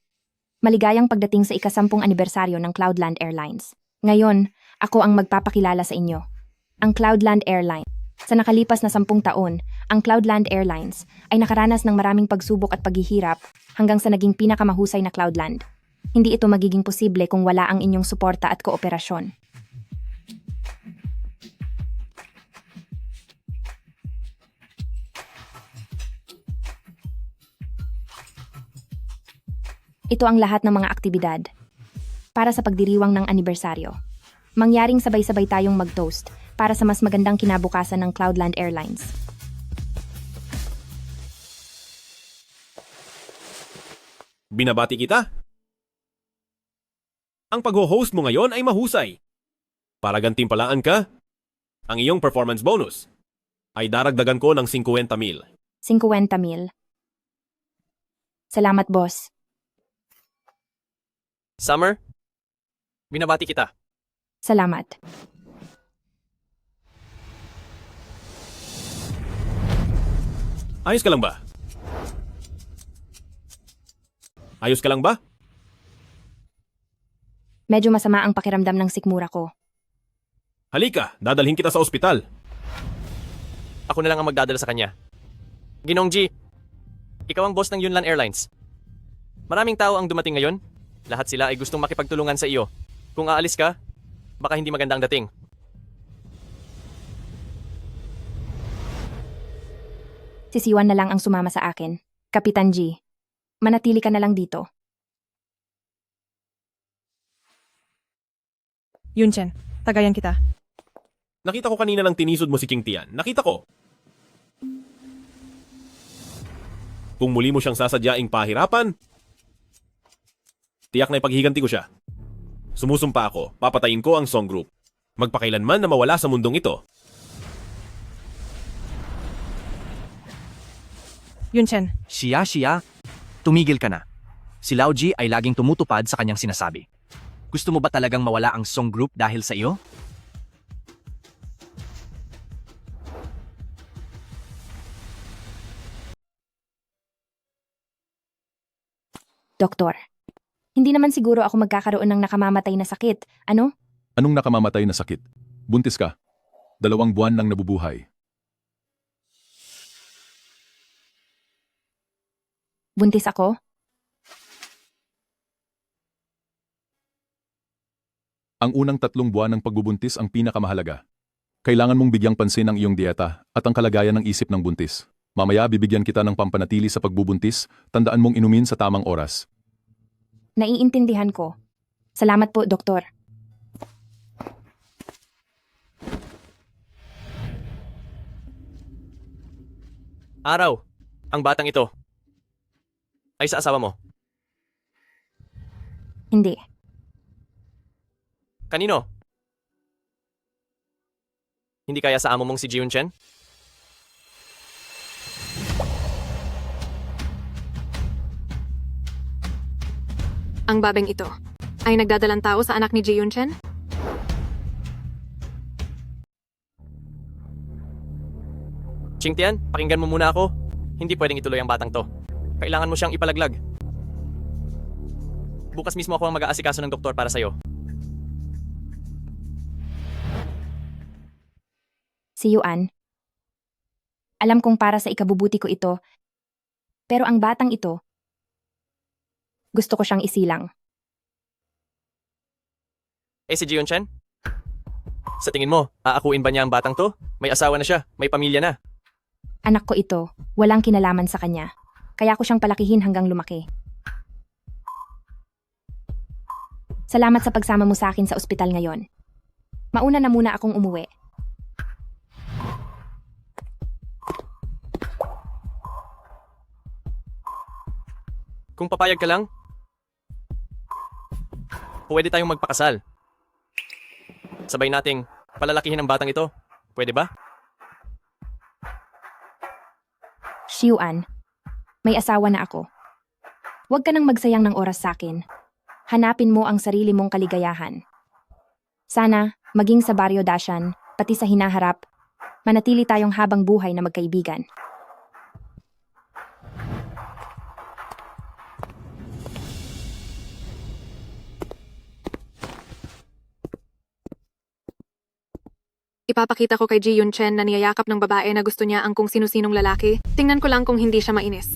Maligayang pagdating sa ika-10 anibersaryo ng Cloudland Airlines. Ngayon, ako ang magpapakilala sa inyo. Ang Cloudland Airlines. Sa nakalipas na 10 taon, ang Cloudland Airlines ay nakaranas ng maraming pagsubok at paghihirap hanggang sa naging pinakamahusay na Cloudland. Hindi ito magiging posible kung wala ang inyong suporta at kooperasyon. Ito ang lahat ng mga aktibidad para sa pagdiriwang ng anibersaryo. Mangyaring sabay-sabay tayong mag-toast para sa mas magandang kinabukasan ng Cloudland Airlines. Binabati kita. Ang pag-host mo ngayon ay mahusay. Para gantimpalaan ka, ang iyong performance bonus ay daragdagan ko ng 50,000. 50,000. Salamat, boss. Summer, binabati kita. Salamat. Ayos ka lang ba? Ayos ka lang ba? Medyo masama ang pakiramdam ng sikmura ko. Halika, dadalhin kita sa ospital. Ako na lang ang magdadala sa kanya. Ginong G, ikaw ang boss ng Yunnan Airlines. Maraming tao ang dumating ngayon. Lahat sila ay gustong makipagtulungan sa iyo. Kung aalis ka, baka hindi magandang dating. Si Siwan na lang ang sumama sa akin. Kapitan G, manatili ka na lang dito. Yunchen, tagayan kita. Nakita ko kanina nang tinisod mo si King Tian. Nakita ko. Kung muli mo siyang sasadyaing pahirapan, tiyak na ipaghiganti ko siya. Sumusumpa ako, papatayin ko ang Song Group. Magpakailanman na mawala sa mundong ito. Yunchen. Xia, tumigil ka na. Si Lao Ji ay laging tumutupad sa kanyang sinasabi. Gusto mo ba talagang mawala ang Song Group dahil sa iyo? Doktor, hindi naman siguro ako magkakaroon ng nakamamatay na sakit. Ano? Anong nakamamatay na sakit? Buntis ka. 2 buwan nang nabubuhay. Buntis ako? Ang unang 3 buwan ng pagbubuntis ang pinakamahalaga. Kailangan mong bigyang pansin ang iyong dieta at ang kalagayan ng isip ng buntis. Mamaya bibigyan kita ng pampanatili sa pagbubuntis, tandaan mong inumin sa tamang oras. Naiintindihan ko. Salamat po, Doktor. Araw, ang batang ito ay sa asawa mo. Hindi. Kanino? Hindi kaya sa amo mong si Jiun Chen? Ang babeng ito ay nagdadalang tao sa anak ni Ji Yun-chen? Qingtian, pakinggan mo muna ako. Hindi pwedeng ituloy ang batang to. Kailangan mo siyang ipalaglag. Bukas mismo ako ang mag-aasikaso ng doktor para sa'yo. Si Yuan. Alam kong para sa ikabubuti ko ito, pero ang batang ito, gusto ko siyang isilang. Si Jiun Chen? Sa tingin mo, aakuin ba niya ang batang to? May asawa na siya, may pamilya na. Anak ko ito, walang kinalaman sa kanya. Kaya ko siyang palakihin hanggang lumaki. Salamat sa pagsama mo sa akin sa ospital ngayon. Mauna na muna akong umuwi. Kung papayag ka lang, pwede tayong magpakasal. Sabay nating palalakihin ang batang ito. Pwede ba? Yuan, may asawa na ako. Huwag ka nang magsayang ng oras sa akin. Hanapin mo ang sarili mong kaligayahan. Sana, maging sa Baryo Dashan, pati sa hinaharap, manatili tayong habang buhay na magkaibigan. Ipapakita ko kay Ji Yun-chen na niyayakap ng babae na gusto niya ang kung sino-sinong lalaki. Tingnan ko lang kung hindi siya mainis.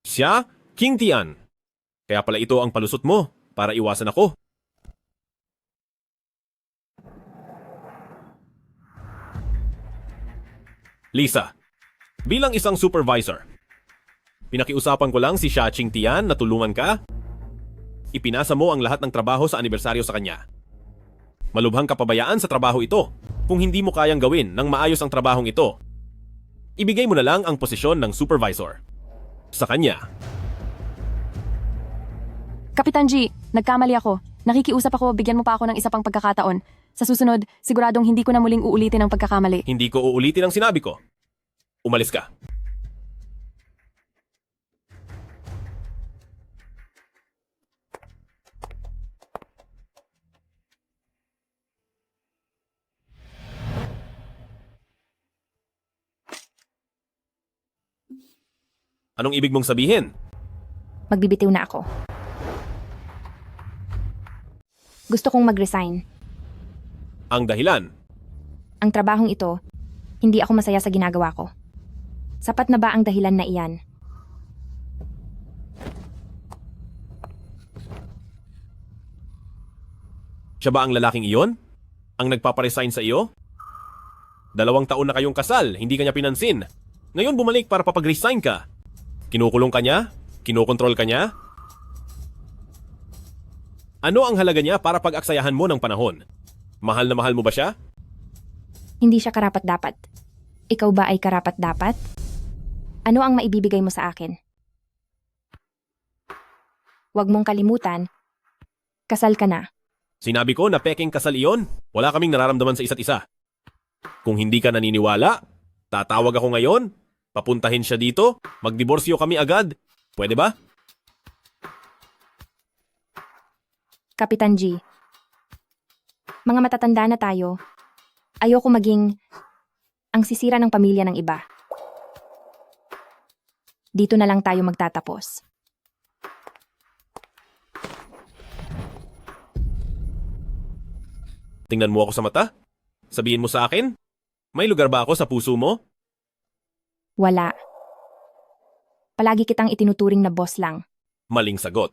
Siya, Qingtian. Kaya pala ito ang palusot mo para iwasan ako. Lisa, bilang isang supervisor, pinakiusapan ko lang si Xia Qingtian na tulungan ka. Ipinasa mo ang lahat ng trabaho sa anibersaryo sa kanya. Malubhang kapabayaan sa trabaho ito kung hindi mo kayang gawin ng maayos ang trabahong ito. Ibigay mo na lang ang posisyon ng supervisor sa kanya. Kapitan G, nagkamali ako. Nakikiusap ako, bigyan mo pa ako ng isa pang pagkakataon. Sa susunod, siguradong hindi ko na muling uulitin ang pagkakamali. Hindi ko uulitin ang sinabi ko. Umalis ka. Anong ibig mong sabihin? Magbibitiw na ako. Gusto kong mag-resign. Ang dahilan? Ang trabahong ito, hindi ako masaya sa ginagawa ko. Sapat na ba ang dahilan na iyan? Siya ba ang lalaking iyon? Ang nagpaparesign sa iyo? 2 taon na kayong kasal, hindi kanya pinansin. Ngayon bumalik para papag-resign ka. Kinukulong ka niya? Kinokontrol ka niya? Ano ang halaga niya para pag-aksayahan mo ng panahon? Mahal na mahal mo ba siya? Hindi siya karapat-dapat. Ikaw ba ay karapat-dapat? Ano ang maibibigay mo sa akin? Huwag mong kalimutan, kasal ka na. Sinabi ko na peking kasal iyon. Wala kaming nararamdaman sa isa't isa. Kung hindi ka naniniwala, tatawag ako ngayon, papuntahin siya dito, magdiborsyo kami agad. Pwede ba? Kapitan G, mga matatanda na tayo. Ayoko maging ang sisira ng pamilya ng iba. Dito na lang tayo magtatapos. Tingnan mo ako sa mata. Sabihin mo sa akin, may lugar ba ako sa puso mo? Wala. Palagi kitang itinuturing na boss lang. Maling sagot.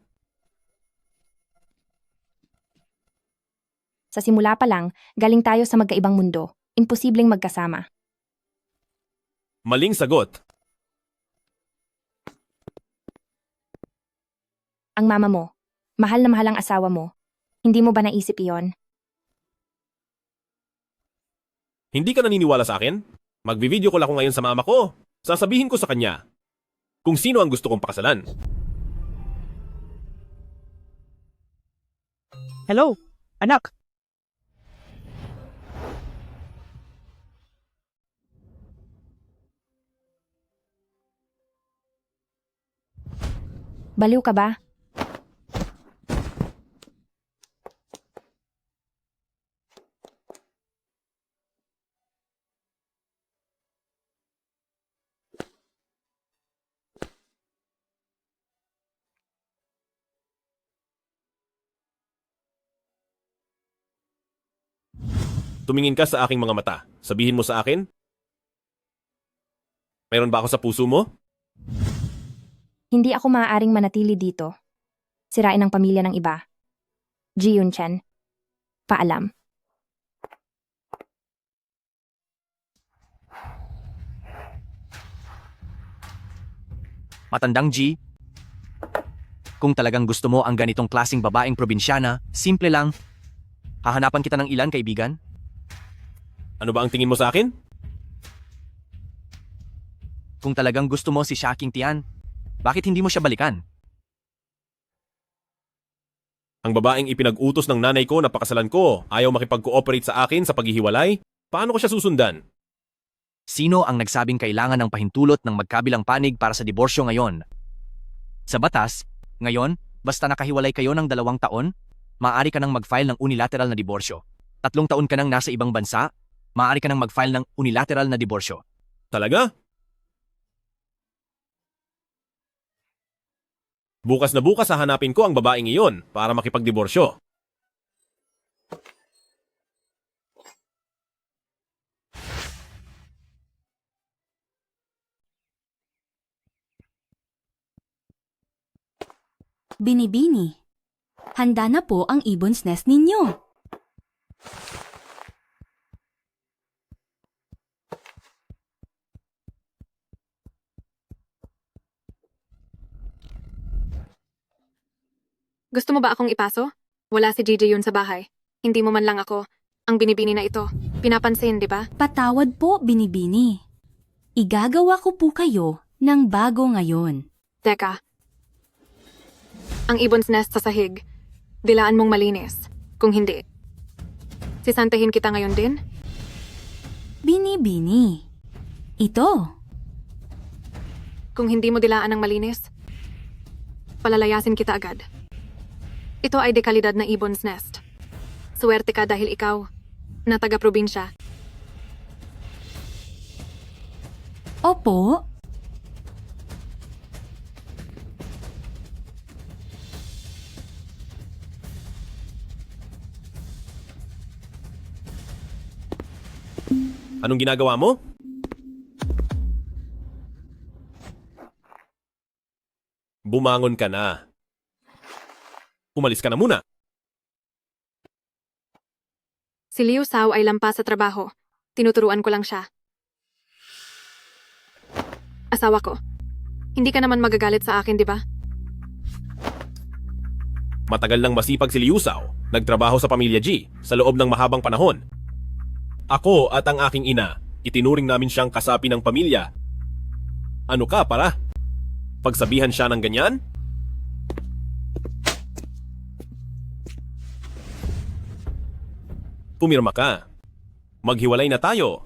Sa simula pa lang, galing tayo sa magkaibang mundo. Imposibleng magkasama. Maling sagot. Ang mama mo, mahal na mahal ang asawa mo. Hindi mo ba naisip iyon? Hindi ka naniniwala sa akin? Magbi-video call ako ngayon sa mama ko. Sasabihin ko sa kanya kung sino ang gusto kong pakasalan. Hello, anak. Baliw ka ba? Tumingin ka sa aking mga mata. Sabihin mo sa akin? Meron ba ako sa puso mo? Hindi ako maaaring manatili dito. Sirain ang pamilya ng iba. Ji Yun-chen. Paalam. Matandang G, kung talagang gusto mo ang ganitong klasing babaeng probinsyana, simple lang. Hahanapan kita ng ilan, kaibigan? Ano ba ang tingin mo sa akin? Kung talagang gusto mo si King Tian, bakit hindi mo siya balikan? Ang babaeng ipinag-utos ng nanay ko na pakasalan ko ayaw makipag-cooperate sa akin sa paghihiwalay? Paano ko siya susundan? Sino ang nagsabing kailangan ng pahintulot ng magkabilang panig para sa diborsyo ngayon? Sa batas, ngayon, basta nakahiwalay kayo ng 2 taon, maaari ka nang mag-file ng unilateral na diborsyo. 3 taon ka nang nasa ibang bansa, maaari ka nang mag-file ng unilateral na diborsyo. Talaga? Bukas na bukas hahanapin ko ang babaeng iyon para makipagdiborsyo. Binibini, handa na po ang ibon's nest ninyo. Gusto mo ba akong ipaso? Wala si JJ yun sa bahay. Hindi mo man lang ako ang binibini na ito. Pinapansin, di ba? Patawad po, Binibini. Igagawa ko po kayo ng bago ngayon. Teka. Ang ibon's nest sa sahig. Dilaan mong malinis. Kung hindi, sisantahin kita ngayon din? Binibini. Ito. Kung hindi mo dilaan ng malinis, palalayasin kita agad. Ito ay dekalidad na ibon's nest. Swerte ka dahil ikaw, na taga-probinsya. Opo. Anong ginagawa mo? Bumangon ka na. Umalis ka na muna. Si Liu Sao ay lampas sa trabaho. Tinuturuan ko lang siya. Asawa ko. Hindi ka naman magagalit sa akin, di ba? Matagal nang masipag si Liu Sao. Nagtrabaho sa pamilya G sa loob ng mahabang panahon. Ako at ang aking ina, itinuring namin siyang kasapi ng pamilya. Ano ka, para? Pagsabihan siya ng ganyan? Pumirma ka. Maghiwalay na tayo.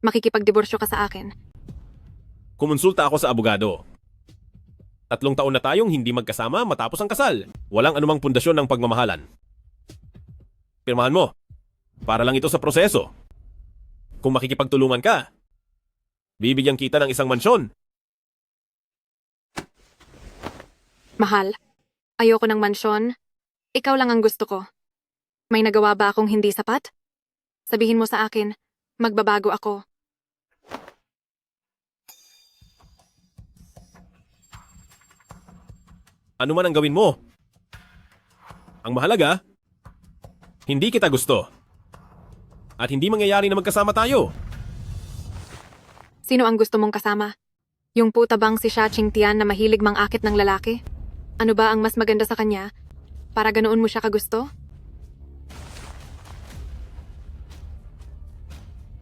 Makikipagdiborsyo ka sa akin. Kumonsulta ako sa abogado. 3 taon na tayong hindi magkasama matapos ang kasal. Walang anumang pundasyon ng pagmamahalan. Pirmahan mo. Para lang ito sa proseso. Kung makikipagtulungan ka, bibigyan kita ng isang mansyon. Mahal, ayoko ng mansyon. Ikaw lang ang gusto ko. May nagawa ba akong hindi sapat? Sabihin mo sa akin, magbabago ako. Ano man ang gawin mo. Ang mahalaga, hindi kita gusto. At hindi mangyayari na magkasama tayo. Sino ang gusto mong kasama? Yung puta bang si Xia Qingtian na mahilig mangakit ng lalaki? Ano ba ang mas maganda sa kanya? Para ganoon mo siya kagusto?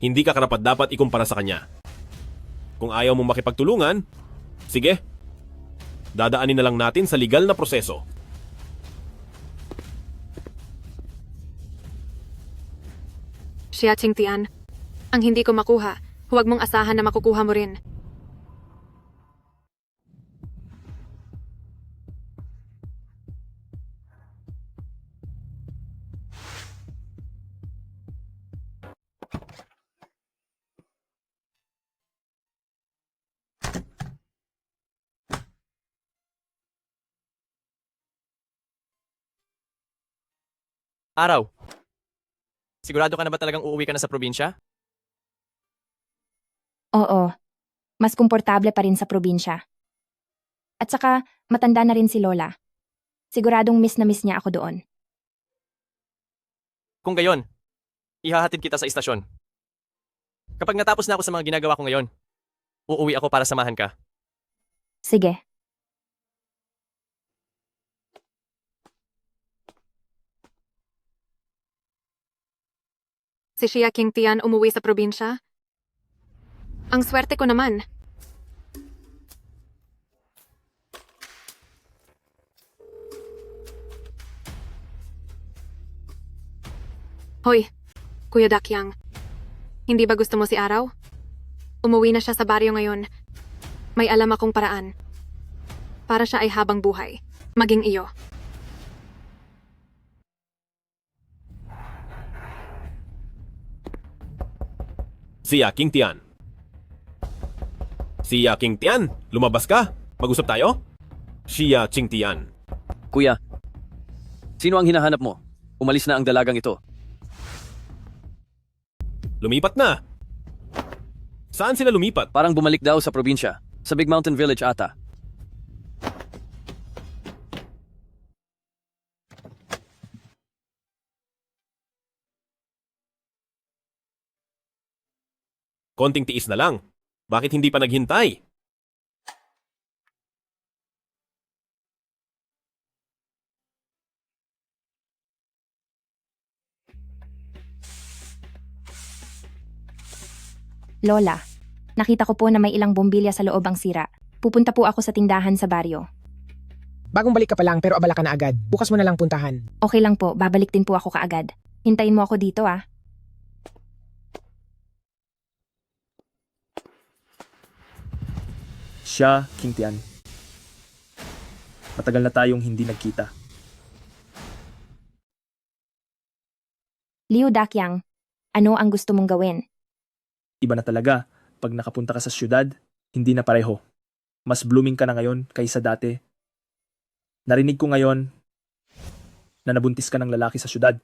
Hindi ka karapat-dapat ikumpara sa kanya. Kung ayaw mong makipagtulungan, sige. Dadaanin na lang natin sa legal na proseso. Xia Qingtian, ang hindi ko makuha, huwag mong asahan na makukuha mo rin. Araw. Sigurado ka na ba talagang uuwi ka na sa probinsya? Oo. Mas komportable pa rin sa probinsya. At saka, matanda na rin si Lola. Siguradong miss na miss niya ako doon. Kung gayon, ihahatid kita sa istasyon. Kapag natapos na ako sa mga ginagawa ko ngayon, uuwi ako para samahan ka. Sige. Si Xia Qingtian umuwi sa probinsya? Ang swerte ko naman. Hoy, Kuya Dakyang. Hindi ba gusto mo si Araw? Umuwi na siya sa baryo ngayon. May alam akong paraan. Para siya ay habang buhay. Maging iyo. Xia Qingtian. Xia Qingtian, lumabas ka. Mag-usap tayo? Xia Qingtian. Kuya, sino ang hinahanap mo? Umalis na ang dalagang ito. Lumipat na. Saan sila lumipat? Parang bumalik daw sa probinsya. Sa Big Mountain Village ata. Konting tiis na lang. Bakit hindi pa naghintay? Lola, nakita ko po na may ilang bombilya sa loob ang sira. Pupunta po ako sa tindahan sa baryo. Bagong balik ka pa lang pero abala ka na agad. Bukas mo na lang puntahan. Okay lang po, babalik din po ako kaagad. Hintayin mo ako dito ah. Xia Qingtian. Matagal na tayong hindi nagkita. Liu Dakyang, ano ang gusto mong gawin? Iba na talaga. Pag nakapunta ka sa syudad, hindi na pareho. Mas blooming ka na ngayon kaysa dati. Narinig ko ngayon na nabuntis ka ng lalaki sa syudad.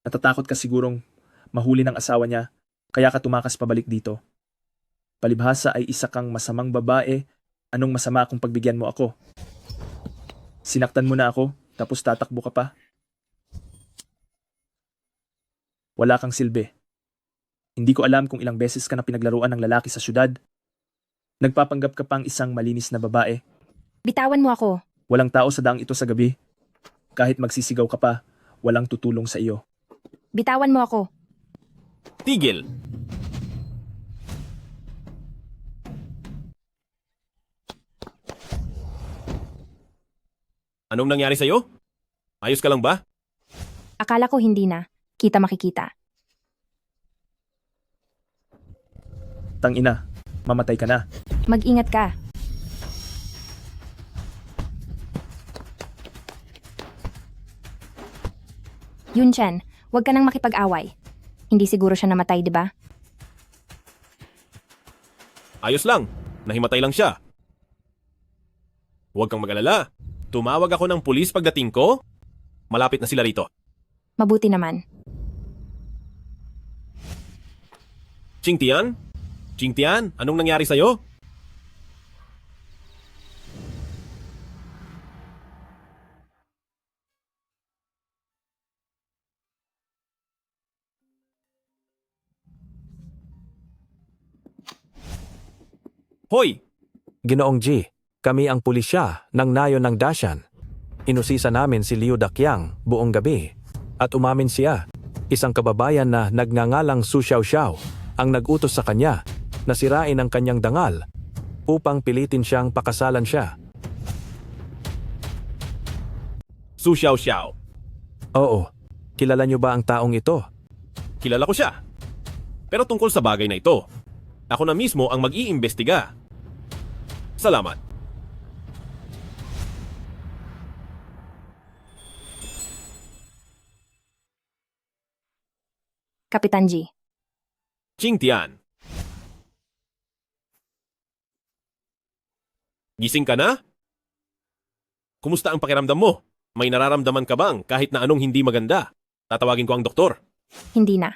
Natatakot ka sigurong mahuli ng asawa niya, kaya ka tumakas pabalik dito. Palibhasa ay isa kang masamang babae. Anong masama kung pagbigyan mo ako? Sinaktan mo na ako, tapos tatakbo ka pa? Wala kang silbi. Hindi ko alam kung ilang beses ka na pinaglaruan ng lalaki sa syudad. Nagpapanggap ka pang isang malinis na babae. Bitawan mo ako. Walang tao sa daang ito sa gabi. Kahit magsisigaw ka pa, walang tutulong sa iyo. Bitawan mo ako. Tigil! Anong nangyari sa'yo? Ayos ka lang ba? Akala ko hindi na. Kita makikita. Tangina, mamatay ka na. Mag-ingat ka. Yun Chen, huwag ka nang makipag-away. Hindi siguro siya namatay, di ba? Ayos lang. Nahimatay lang siya. Huwag kang mag-alala. Tumawag ako ng pulis pagdating ko. Malapit na sila rito. Mabuti naman. Qingtian? Qingtian, anong nangyari sa'yo? Hoy! Ginoong G, kami ang pulisya ng nayon ng Dashan. Inusisa namin si Liu Dakyang buong gabi at umamin siya, isang kababayan na nagngangalang Su Xiaoxiao ang nag-utos sa kanya na sirain ang kanyang dangal upang pilitin siyang pakasalan siya. Su Xiaoxiao. Oo, kilala niyo ba ang taong ito? Kilala ko siya. Pero tungkol sa bagay na ito, ako na mismo ang mag-iimbestiga. Salamat. Kapitan G. Qingtian. Gising ka na? Kumusta ang pakiramdam mo? May nararamdaman ka bang kahit na anong hindi maganda? Tatawagin ko ang doktor. Hindi na.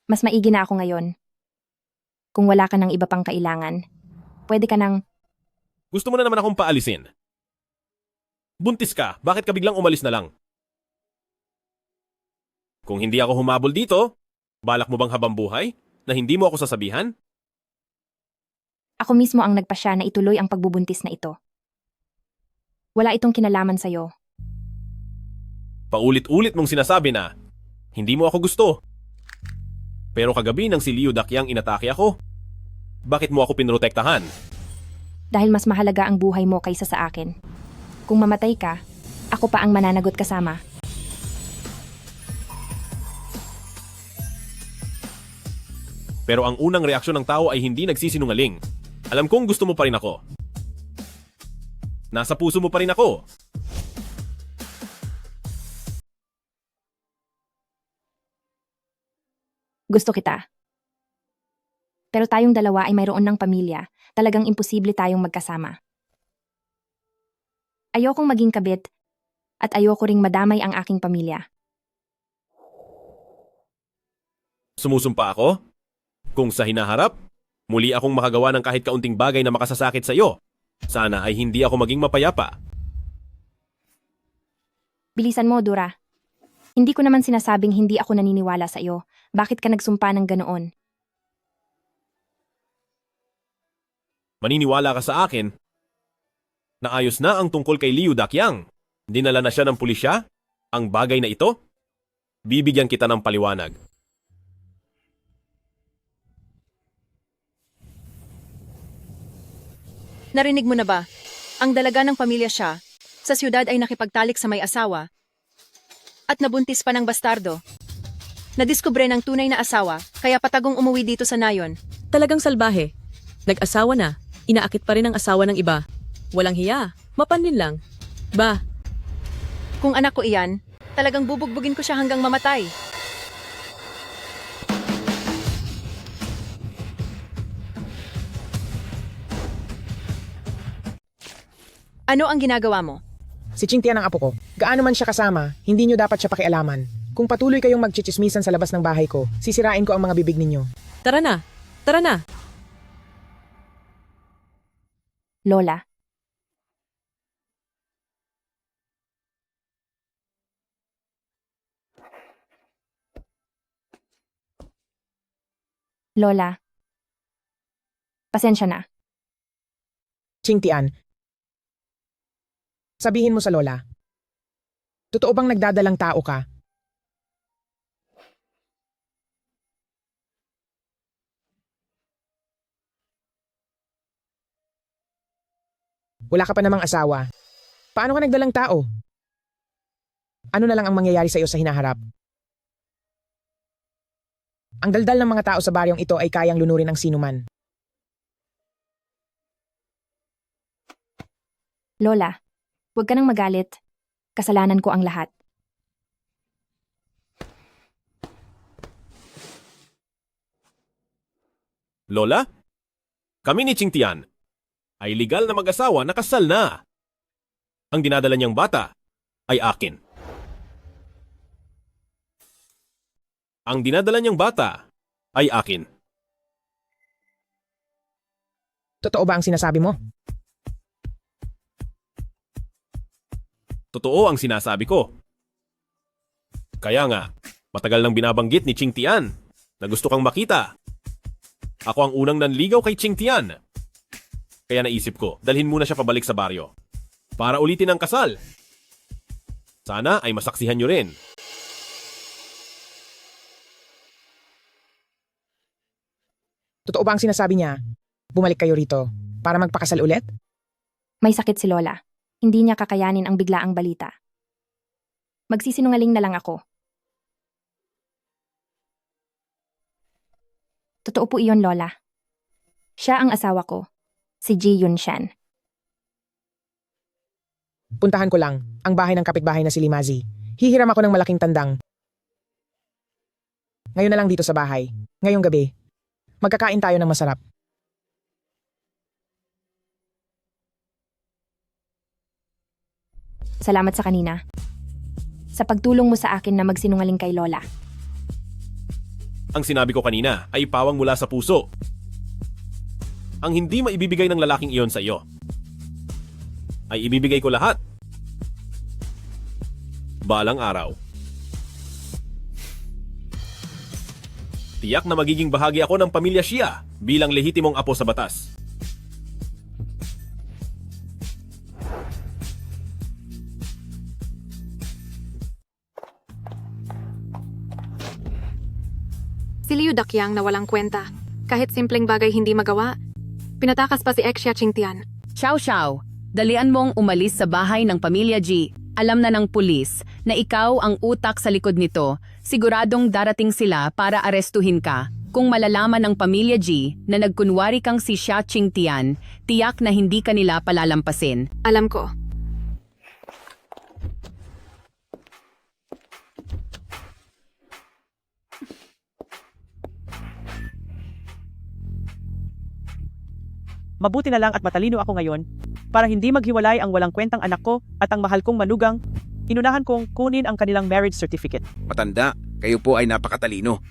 Mas maigi na ako ngayon. Kung wala ka ng iba pang kailangan, pwede ka nang... Gusto mo na naman akong paalisin. Buntis ka, bakit ka biglang umalis na lang? Kung hindi ako humabol dito, balak mo bang habang buhay na hindi mo ako sasabihan? Ako mismo ang nagpasya na ituloy ang pagbubuntis na ito. Wala itong kinalaman sa'yo. Paulit-ulit mong sinasabi na hindi mo ako gusto. Pero kagabi nang si Liu Dakyang inatake ako, bakit mo ako pinrotektahan? Dahil mas mahalaga ang buhay mo kaysa sa akin. Kung mamatay ka, ako pa ang mananagot kasama. Pero ang unang reaksyon ng tao ay hindi nagsisinungaling. Alam kong gusto mo pa rin ako. Nasa puso mo pa rin ako. Gusto kita. Pero tayong dalawa ay mayroon ng pamilya. Talagang imposible tayong magkasama. Ayokong maging kabit at ayoko ring madamay ang aking pamilya. Sumusumpa ako? Kung sa hinaharap, muli akong makagawa ng kahit kaunting bagay na makasasakit sa iyo. Sana ay hindi ako maging mapayapa. Bilisan mo, Dura. Hindi ko naman sinasabing hindi ako naniniwala sa iyo. Bakit ka nagsumpa ng ganoon? Maniniwala ka sa akin na ayos na ang tungkol kay Liu Dakyang. Dinala na siya ng pulisya? Ang bagay na ito? Bibigyan kita ng paliwanag. Narinig mo na ba? Ang dalaga ng pamilya siya, sa siyudad ay nakipagtalik sa may asawa at nabuntis pa ng bastardo. Nadiskubre ng tunay na asawa, kaya patagong umuwi dito sa nayon. Talagang salbahe. Nag-asawa na, inaakit pa rin ang asawa ng iba. Walang hiya, mapanlin lang. Ba? Kung anak ko iyan, talagang bubugbugin ko siya hanggang mamatay. Ano ang ginagawa mo? Si Qingtian ang apo ko. Gaano man siya kasama, hindi nyo dapat siya pakialaman. Kung patuloy kayong magchichismisan sa labas ng bahay ko, sisirain ko ang mga bibig ninyo. Tara na! Tara na! Lola. Lola. Pasensya na. Qingtian, sabihin mo sa Lola. Totoo bang nagdadalang tao ka? Wala ka pa namang asawa. Paano ka nagdalang tao? Ano na lang ang mangyayari sa iyo sa hinaharap? Ang daldal ng mga tao sa baryong ito ay kayang lunurin ang sinuman. Lola, huwag ka nang magalit. Kasalanan ko ang lahat. Lola? Kami ni Qingtian ay legal na mag-asawa na kasal na. Ang dinadala niyang bata ay akin. Ang dinadala niyang bata ay akin. Totoo ba ang sinasabi mo? Totoo ang sinasabi ko. Kaya nga, matagal nang binabanggit ni Ching Tian na gusto kang makita. Ako ang unang nanligaw kay Ching Tian. Kaya naisip ko, dalhin muna siya pabalik sa baryo. Para ulitin ang kasal. Sana ay masaksihan niyo rin. Totoo ba ang sinasabi niya? Bumalik kayo rito para magpakasal ulit? May sakit si Lola. Hindi niya kakayanin ang biglaang balita. Magsisinungaling na lang ako. Totoo po iyon, Lola. Siya ang asawa ko, si Ji Yunshan. Puntahan ko lang ang bahay ng kapitbahay na si Limazi. Hihiram ako ng malaking tandang. Ngayon na lang dito sa bahay. Ngayong gabi. Magkakain tayo ng masarap. Salamat sa kanina. Sa pagtulong mo sa akin na magsinungaling kay Lola. Ang sinabi ko kanina ay pawang mula sa puso. Ang hindi maibibigay ng lalaking iyon sa iyo ay ibibigay ko lahat. Balang araw. Tiyak na magiging bahagi ako ng pamilya Xia bilang lehitimong apo sa batas. Si Liu Dakyang na walang kwenta. Kahit simpleng bagay hindi magawa, pinatakas pa si Xia Qingtian. Xiao Xiao, dalian mong umalis sa bahay ng pamilya Ji. Alam na ng pulis na ikaw ang utak sa likod nito. Siguradong darating sila para arestuhin ka. Kung malalaman ng pamilya Ji na nagkunwari kang si Xia Qingtian, tiyak na hindi ka nila palalampasin. Alam ko. Mabuti na lang at matalino ako ngayon para hindi maghiwalay ang walang kwentang anak ko at ang mahal kong manugang. Inunahan kong kunin ang kanilang marriage certificate. Matanda, kayo po ay napakatalino.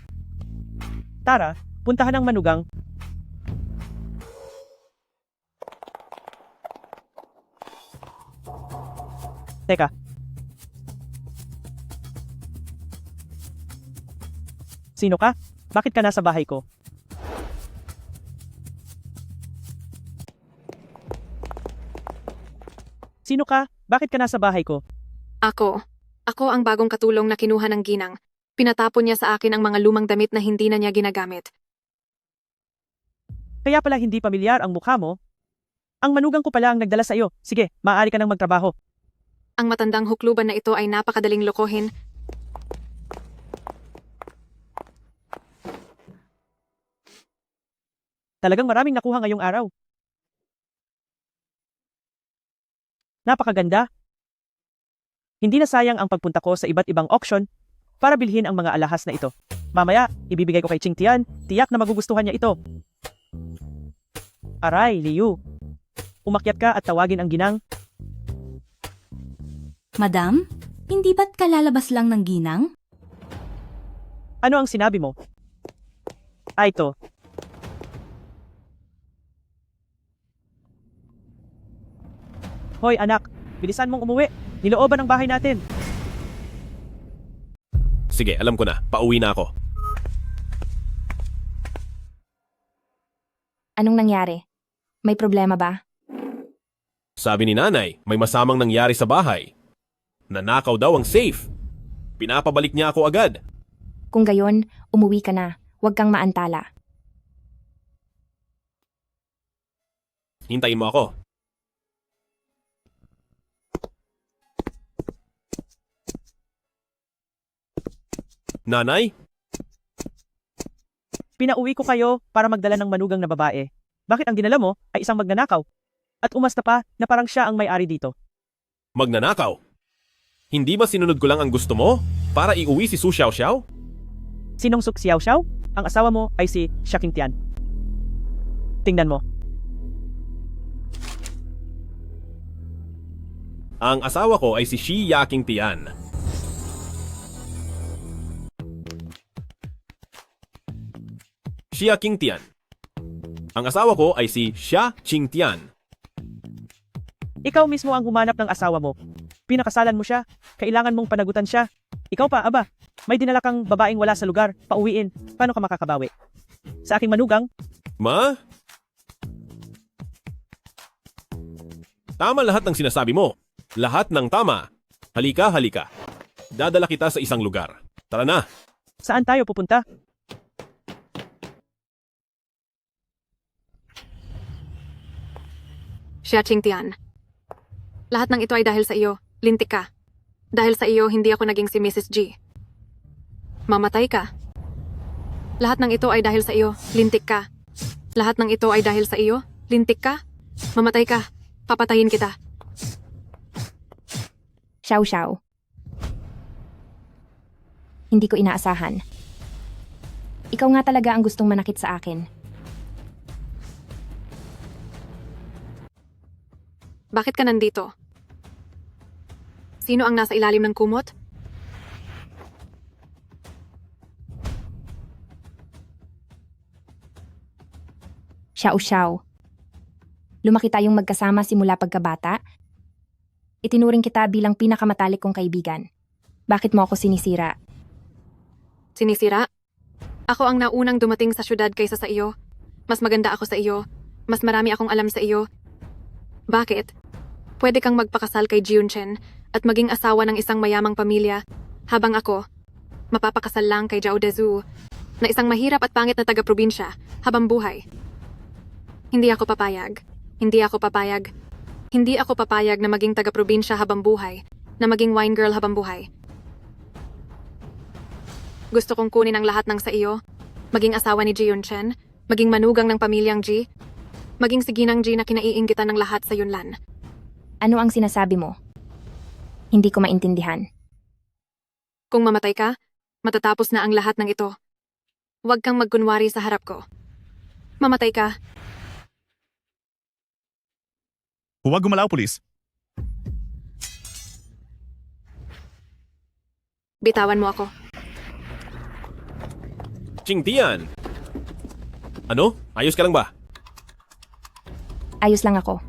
Tara, puntahan ang manugang. Teka. Sino ka? Bakit ka nasa bahay ko? Sino ka? Bakit ka nasa bahay ko? Ako. Ako ang bagong katulong na kinuha ng ginang. Pinatapon niya sa akin ang mga lumang damit na hindi na niya ginagamit. Kaya pala hindi pamilyar ang mukha mo? Ang manugang ko pala ang nagdala sa iyo. Sige, maaari ka nang magtrabaho. Ang matandang hukluban na ito ay napakadaling lokohin. Talagang maraming nakuha ngayong araw. Napakaganda. Hindi na sayang ang pagpunta ko sa iba't ibang auction para bilhin ang mga alahas na ito. Mamaya, ibibigay ko kay Ching Tian. Tiyak na magugustuhan niya ito. Aray, Liu. Umakyat ka at tawagin ang ginang. Madam, hindi ba't kalalabas lang ng ginang? Ano ang sinabi mo? Ito. Hoy anak, bilisan mong umuwi. Nilooban ang bahay natin. Sige, alam ko na. Pauwi na ako. Anong nangyari? May problema ba? Sabi ni nanay, may masamang nangyari sa bahay. Nanakaw daw ang safe. Pinapabalik niya ako agad. Kung gayon, umuwi ka na. Huwag kang maantala. Hintayin mo ako. Nanay? Pinauwi ko kayo para magdala ng manugang na babae. Bakit ang dinala mo ay isang magnanakaw? At umasta pa na parang siya ang may-ari dito. Magnanakaw? Hindi ba sinunod ko lang ang gusto mo para iuwi si Su Xiaoxiao? Sinong Su Xiaoxiao? Ang asawa mo ay si Xia Qingtian. Tingnan mo. Ang asawa ko ay si Xi Yaking Tian. Xia Qingtian. Ang asawa ko ay si Xia Qingtian. Ikaw mismo ang humanap ng asawa mo. Pinakasalan mo siya. Kailangan mong panagutan siya. Ikaw pa, aba. May dinala kang babaeng wala sa lugar. Pauwiin. Paano ka makakabawi? Sa aking manugang, Ma? Tama lahat ng sinasabi mo. Lahat ng tama. Halika, halika. Dadala kita sa isang lugar. Tara na. saan tayo pupunta? Xia Qingtian. Lahat ng ito ay dahil sa iyo. Lintik ka. Dahil sa iyo, hindi ako naging si Mrs. G. Mamatay ka. Lahat ng ito ay dahil sa iyo. Lintik ka. Lahat ng ito ay dahil sa iyo. Lintik ka. Mamatay ka. Papatayin kita. Xiao Xiao. Hindi ko inaasahan. Ikaw nga talaga ang gustong manakit sa akin. Bakit ka nandito? Sino ang nasa ilalim ng kumot? Xiao Xiao. Lumaki tayong magkasama simula pagkabata. Itinuring kita bilang pinakamatalik kong kaibigan. Bakit mo ako sinisira? Sinisira? Ako ang naunang dumating sa syudad kaysa sa iyo. Mas maganda ako sa iyo. Mas marami akong alam sa iyo. Bakit? Pwede kang magpakasal kay Jiunchen at maging asawa ng isang mayamang pamilya, habang ako, mapapakasal lang kay Zhao Dezu, na isang mahirap at pangit na taga-probinsya, habang buhay. Hindi ako papayag. Hindi ako papayag. Hindi ako papayag na maging taga-probinsya habang buhay, na maging wine girl habang buhay. Gusto kong kunin ang lahat ng sa iyo, maging asawa ni Jiunchen, maging manugang ng pamilyang Ji, maging si Ginang Ji na kinaiinggitan ng lahat sa Yunlan. Ano ang sinasabi mo? Hindi ko maintindihan. Kung mamatay ka, matatapos na ang lahat ng ito. Huwag kang magkunwari sa harap ko. Mamatay ka. Huwag gumalaw, pulis. Bitawan mo ako. Qingtian! Ano? Ayos ka lang ba? Ayos lang ako.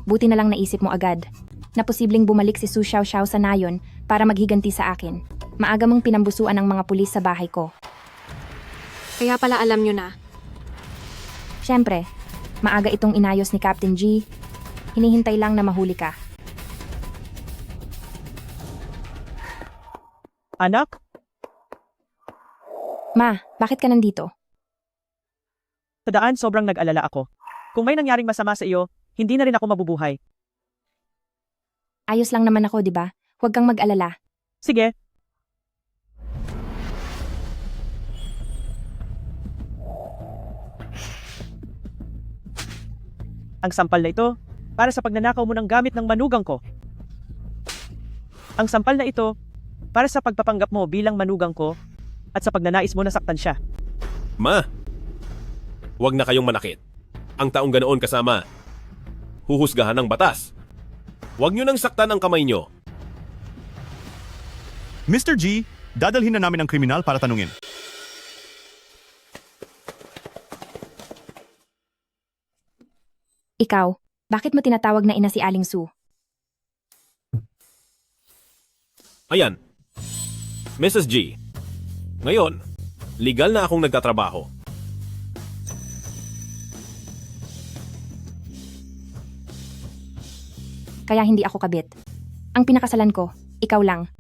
Buti na lang naisip mo agad na posibleng bumalik si Su Xiao Xiao sa nayon para maghiganti sa akin. Maaga mong pinambusuan ng mga pulis sa bahay ko. Kaya pala alam nyo na. Siyempre, maaga itong inayos ni Captain G. Hinihintay lang na mahuli ka. Anak? Ma, bakit ka nandito? Sa daan sobrang nag-alala ako. Kung may nangyaring masama sa iyo, hindi na rin ako mabubuhay. Ayos lang naman ako, di ba? Huwag kang mag-alala. Sige. Ang sampal na ito, para sa pagnanakaw mo ng gamit ng manugang ko. Ang sampal na ito, para sa pagpapanggap mo bilang manugang ko at sa pagnanais mo na saktan siya. Ma! Huwag na kayong manakit. Ang taong ganoon kasama, huhusgahan ng batas. Huwag nyo nang saktan ang kamay nyo. Mr. G, dadalhin na namin ang kriminal para tanungin. Ikaw, bakit mo tinatawag na ina si Aling Su? Ayan. Mrs. G. Ngayon, legal na akong nagtatrabaho. Kaya hindi ako kabit. Ang pinakasalan ko, ikaw lang.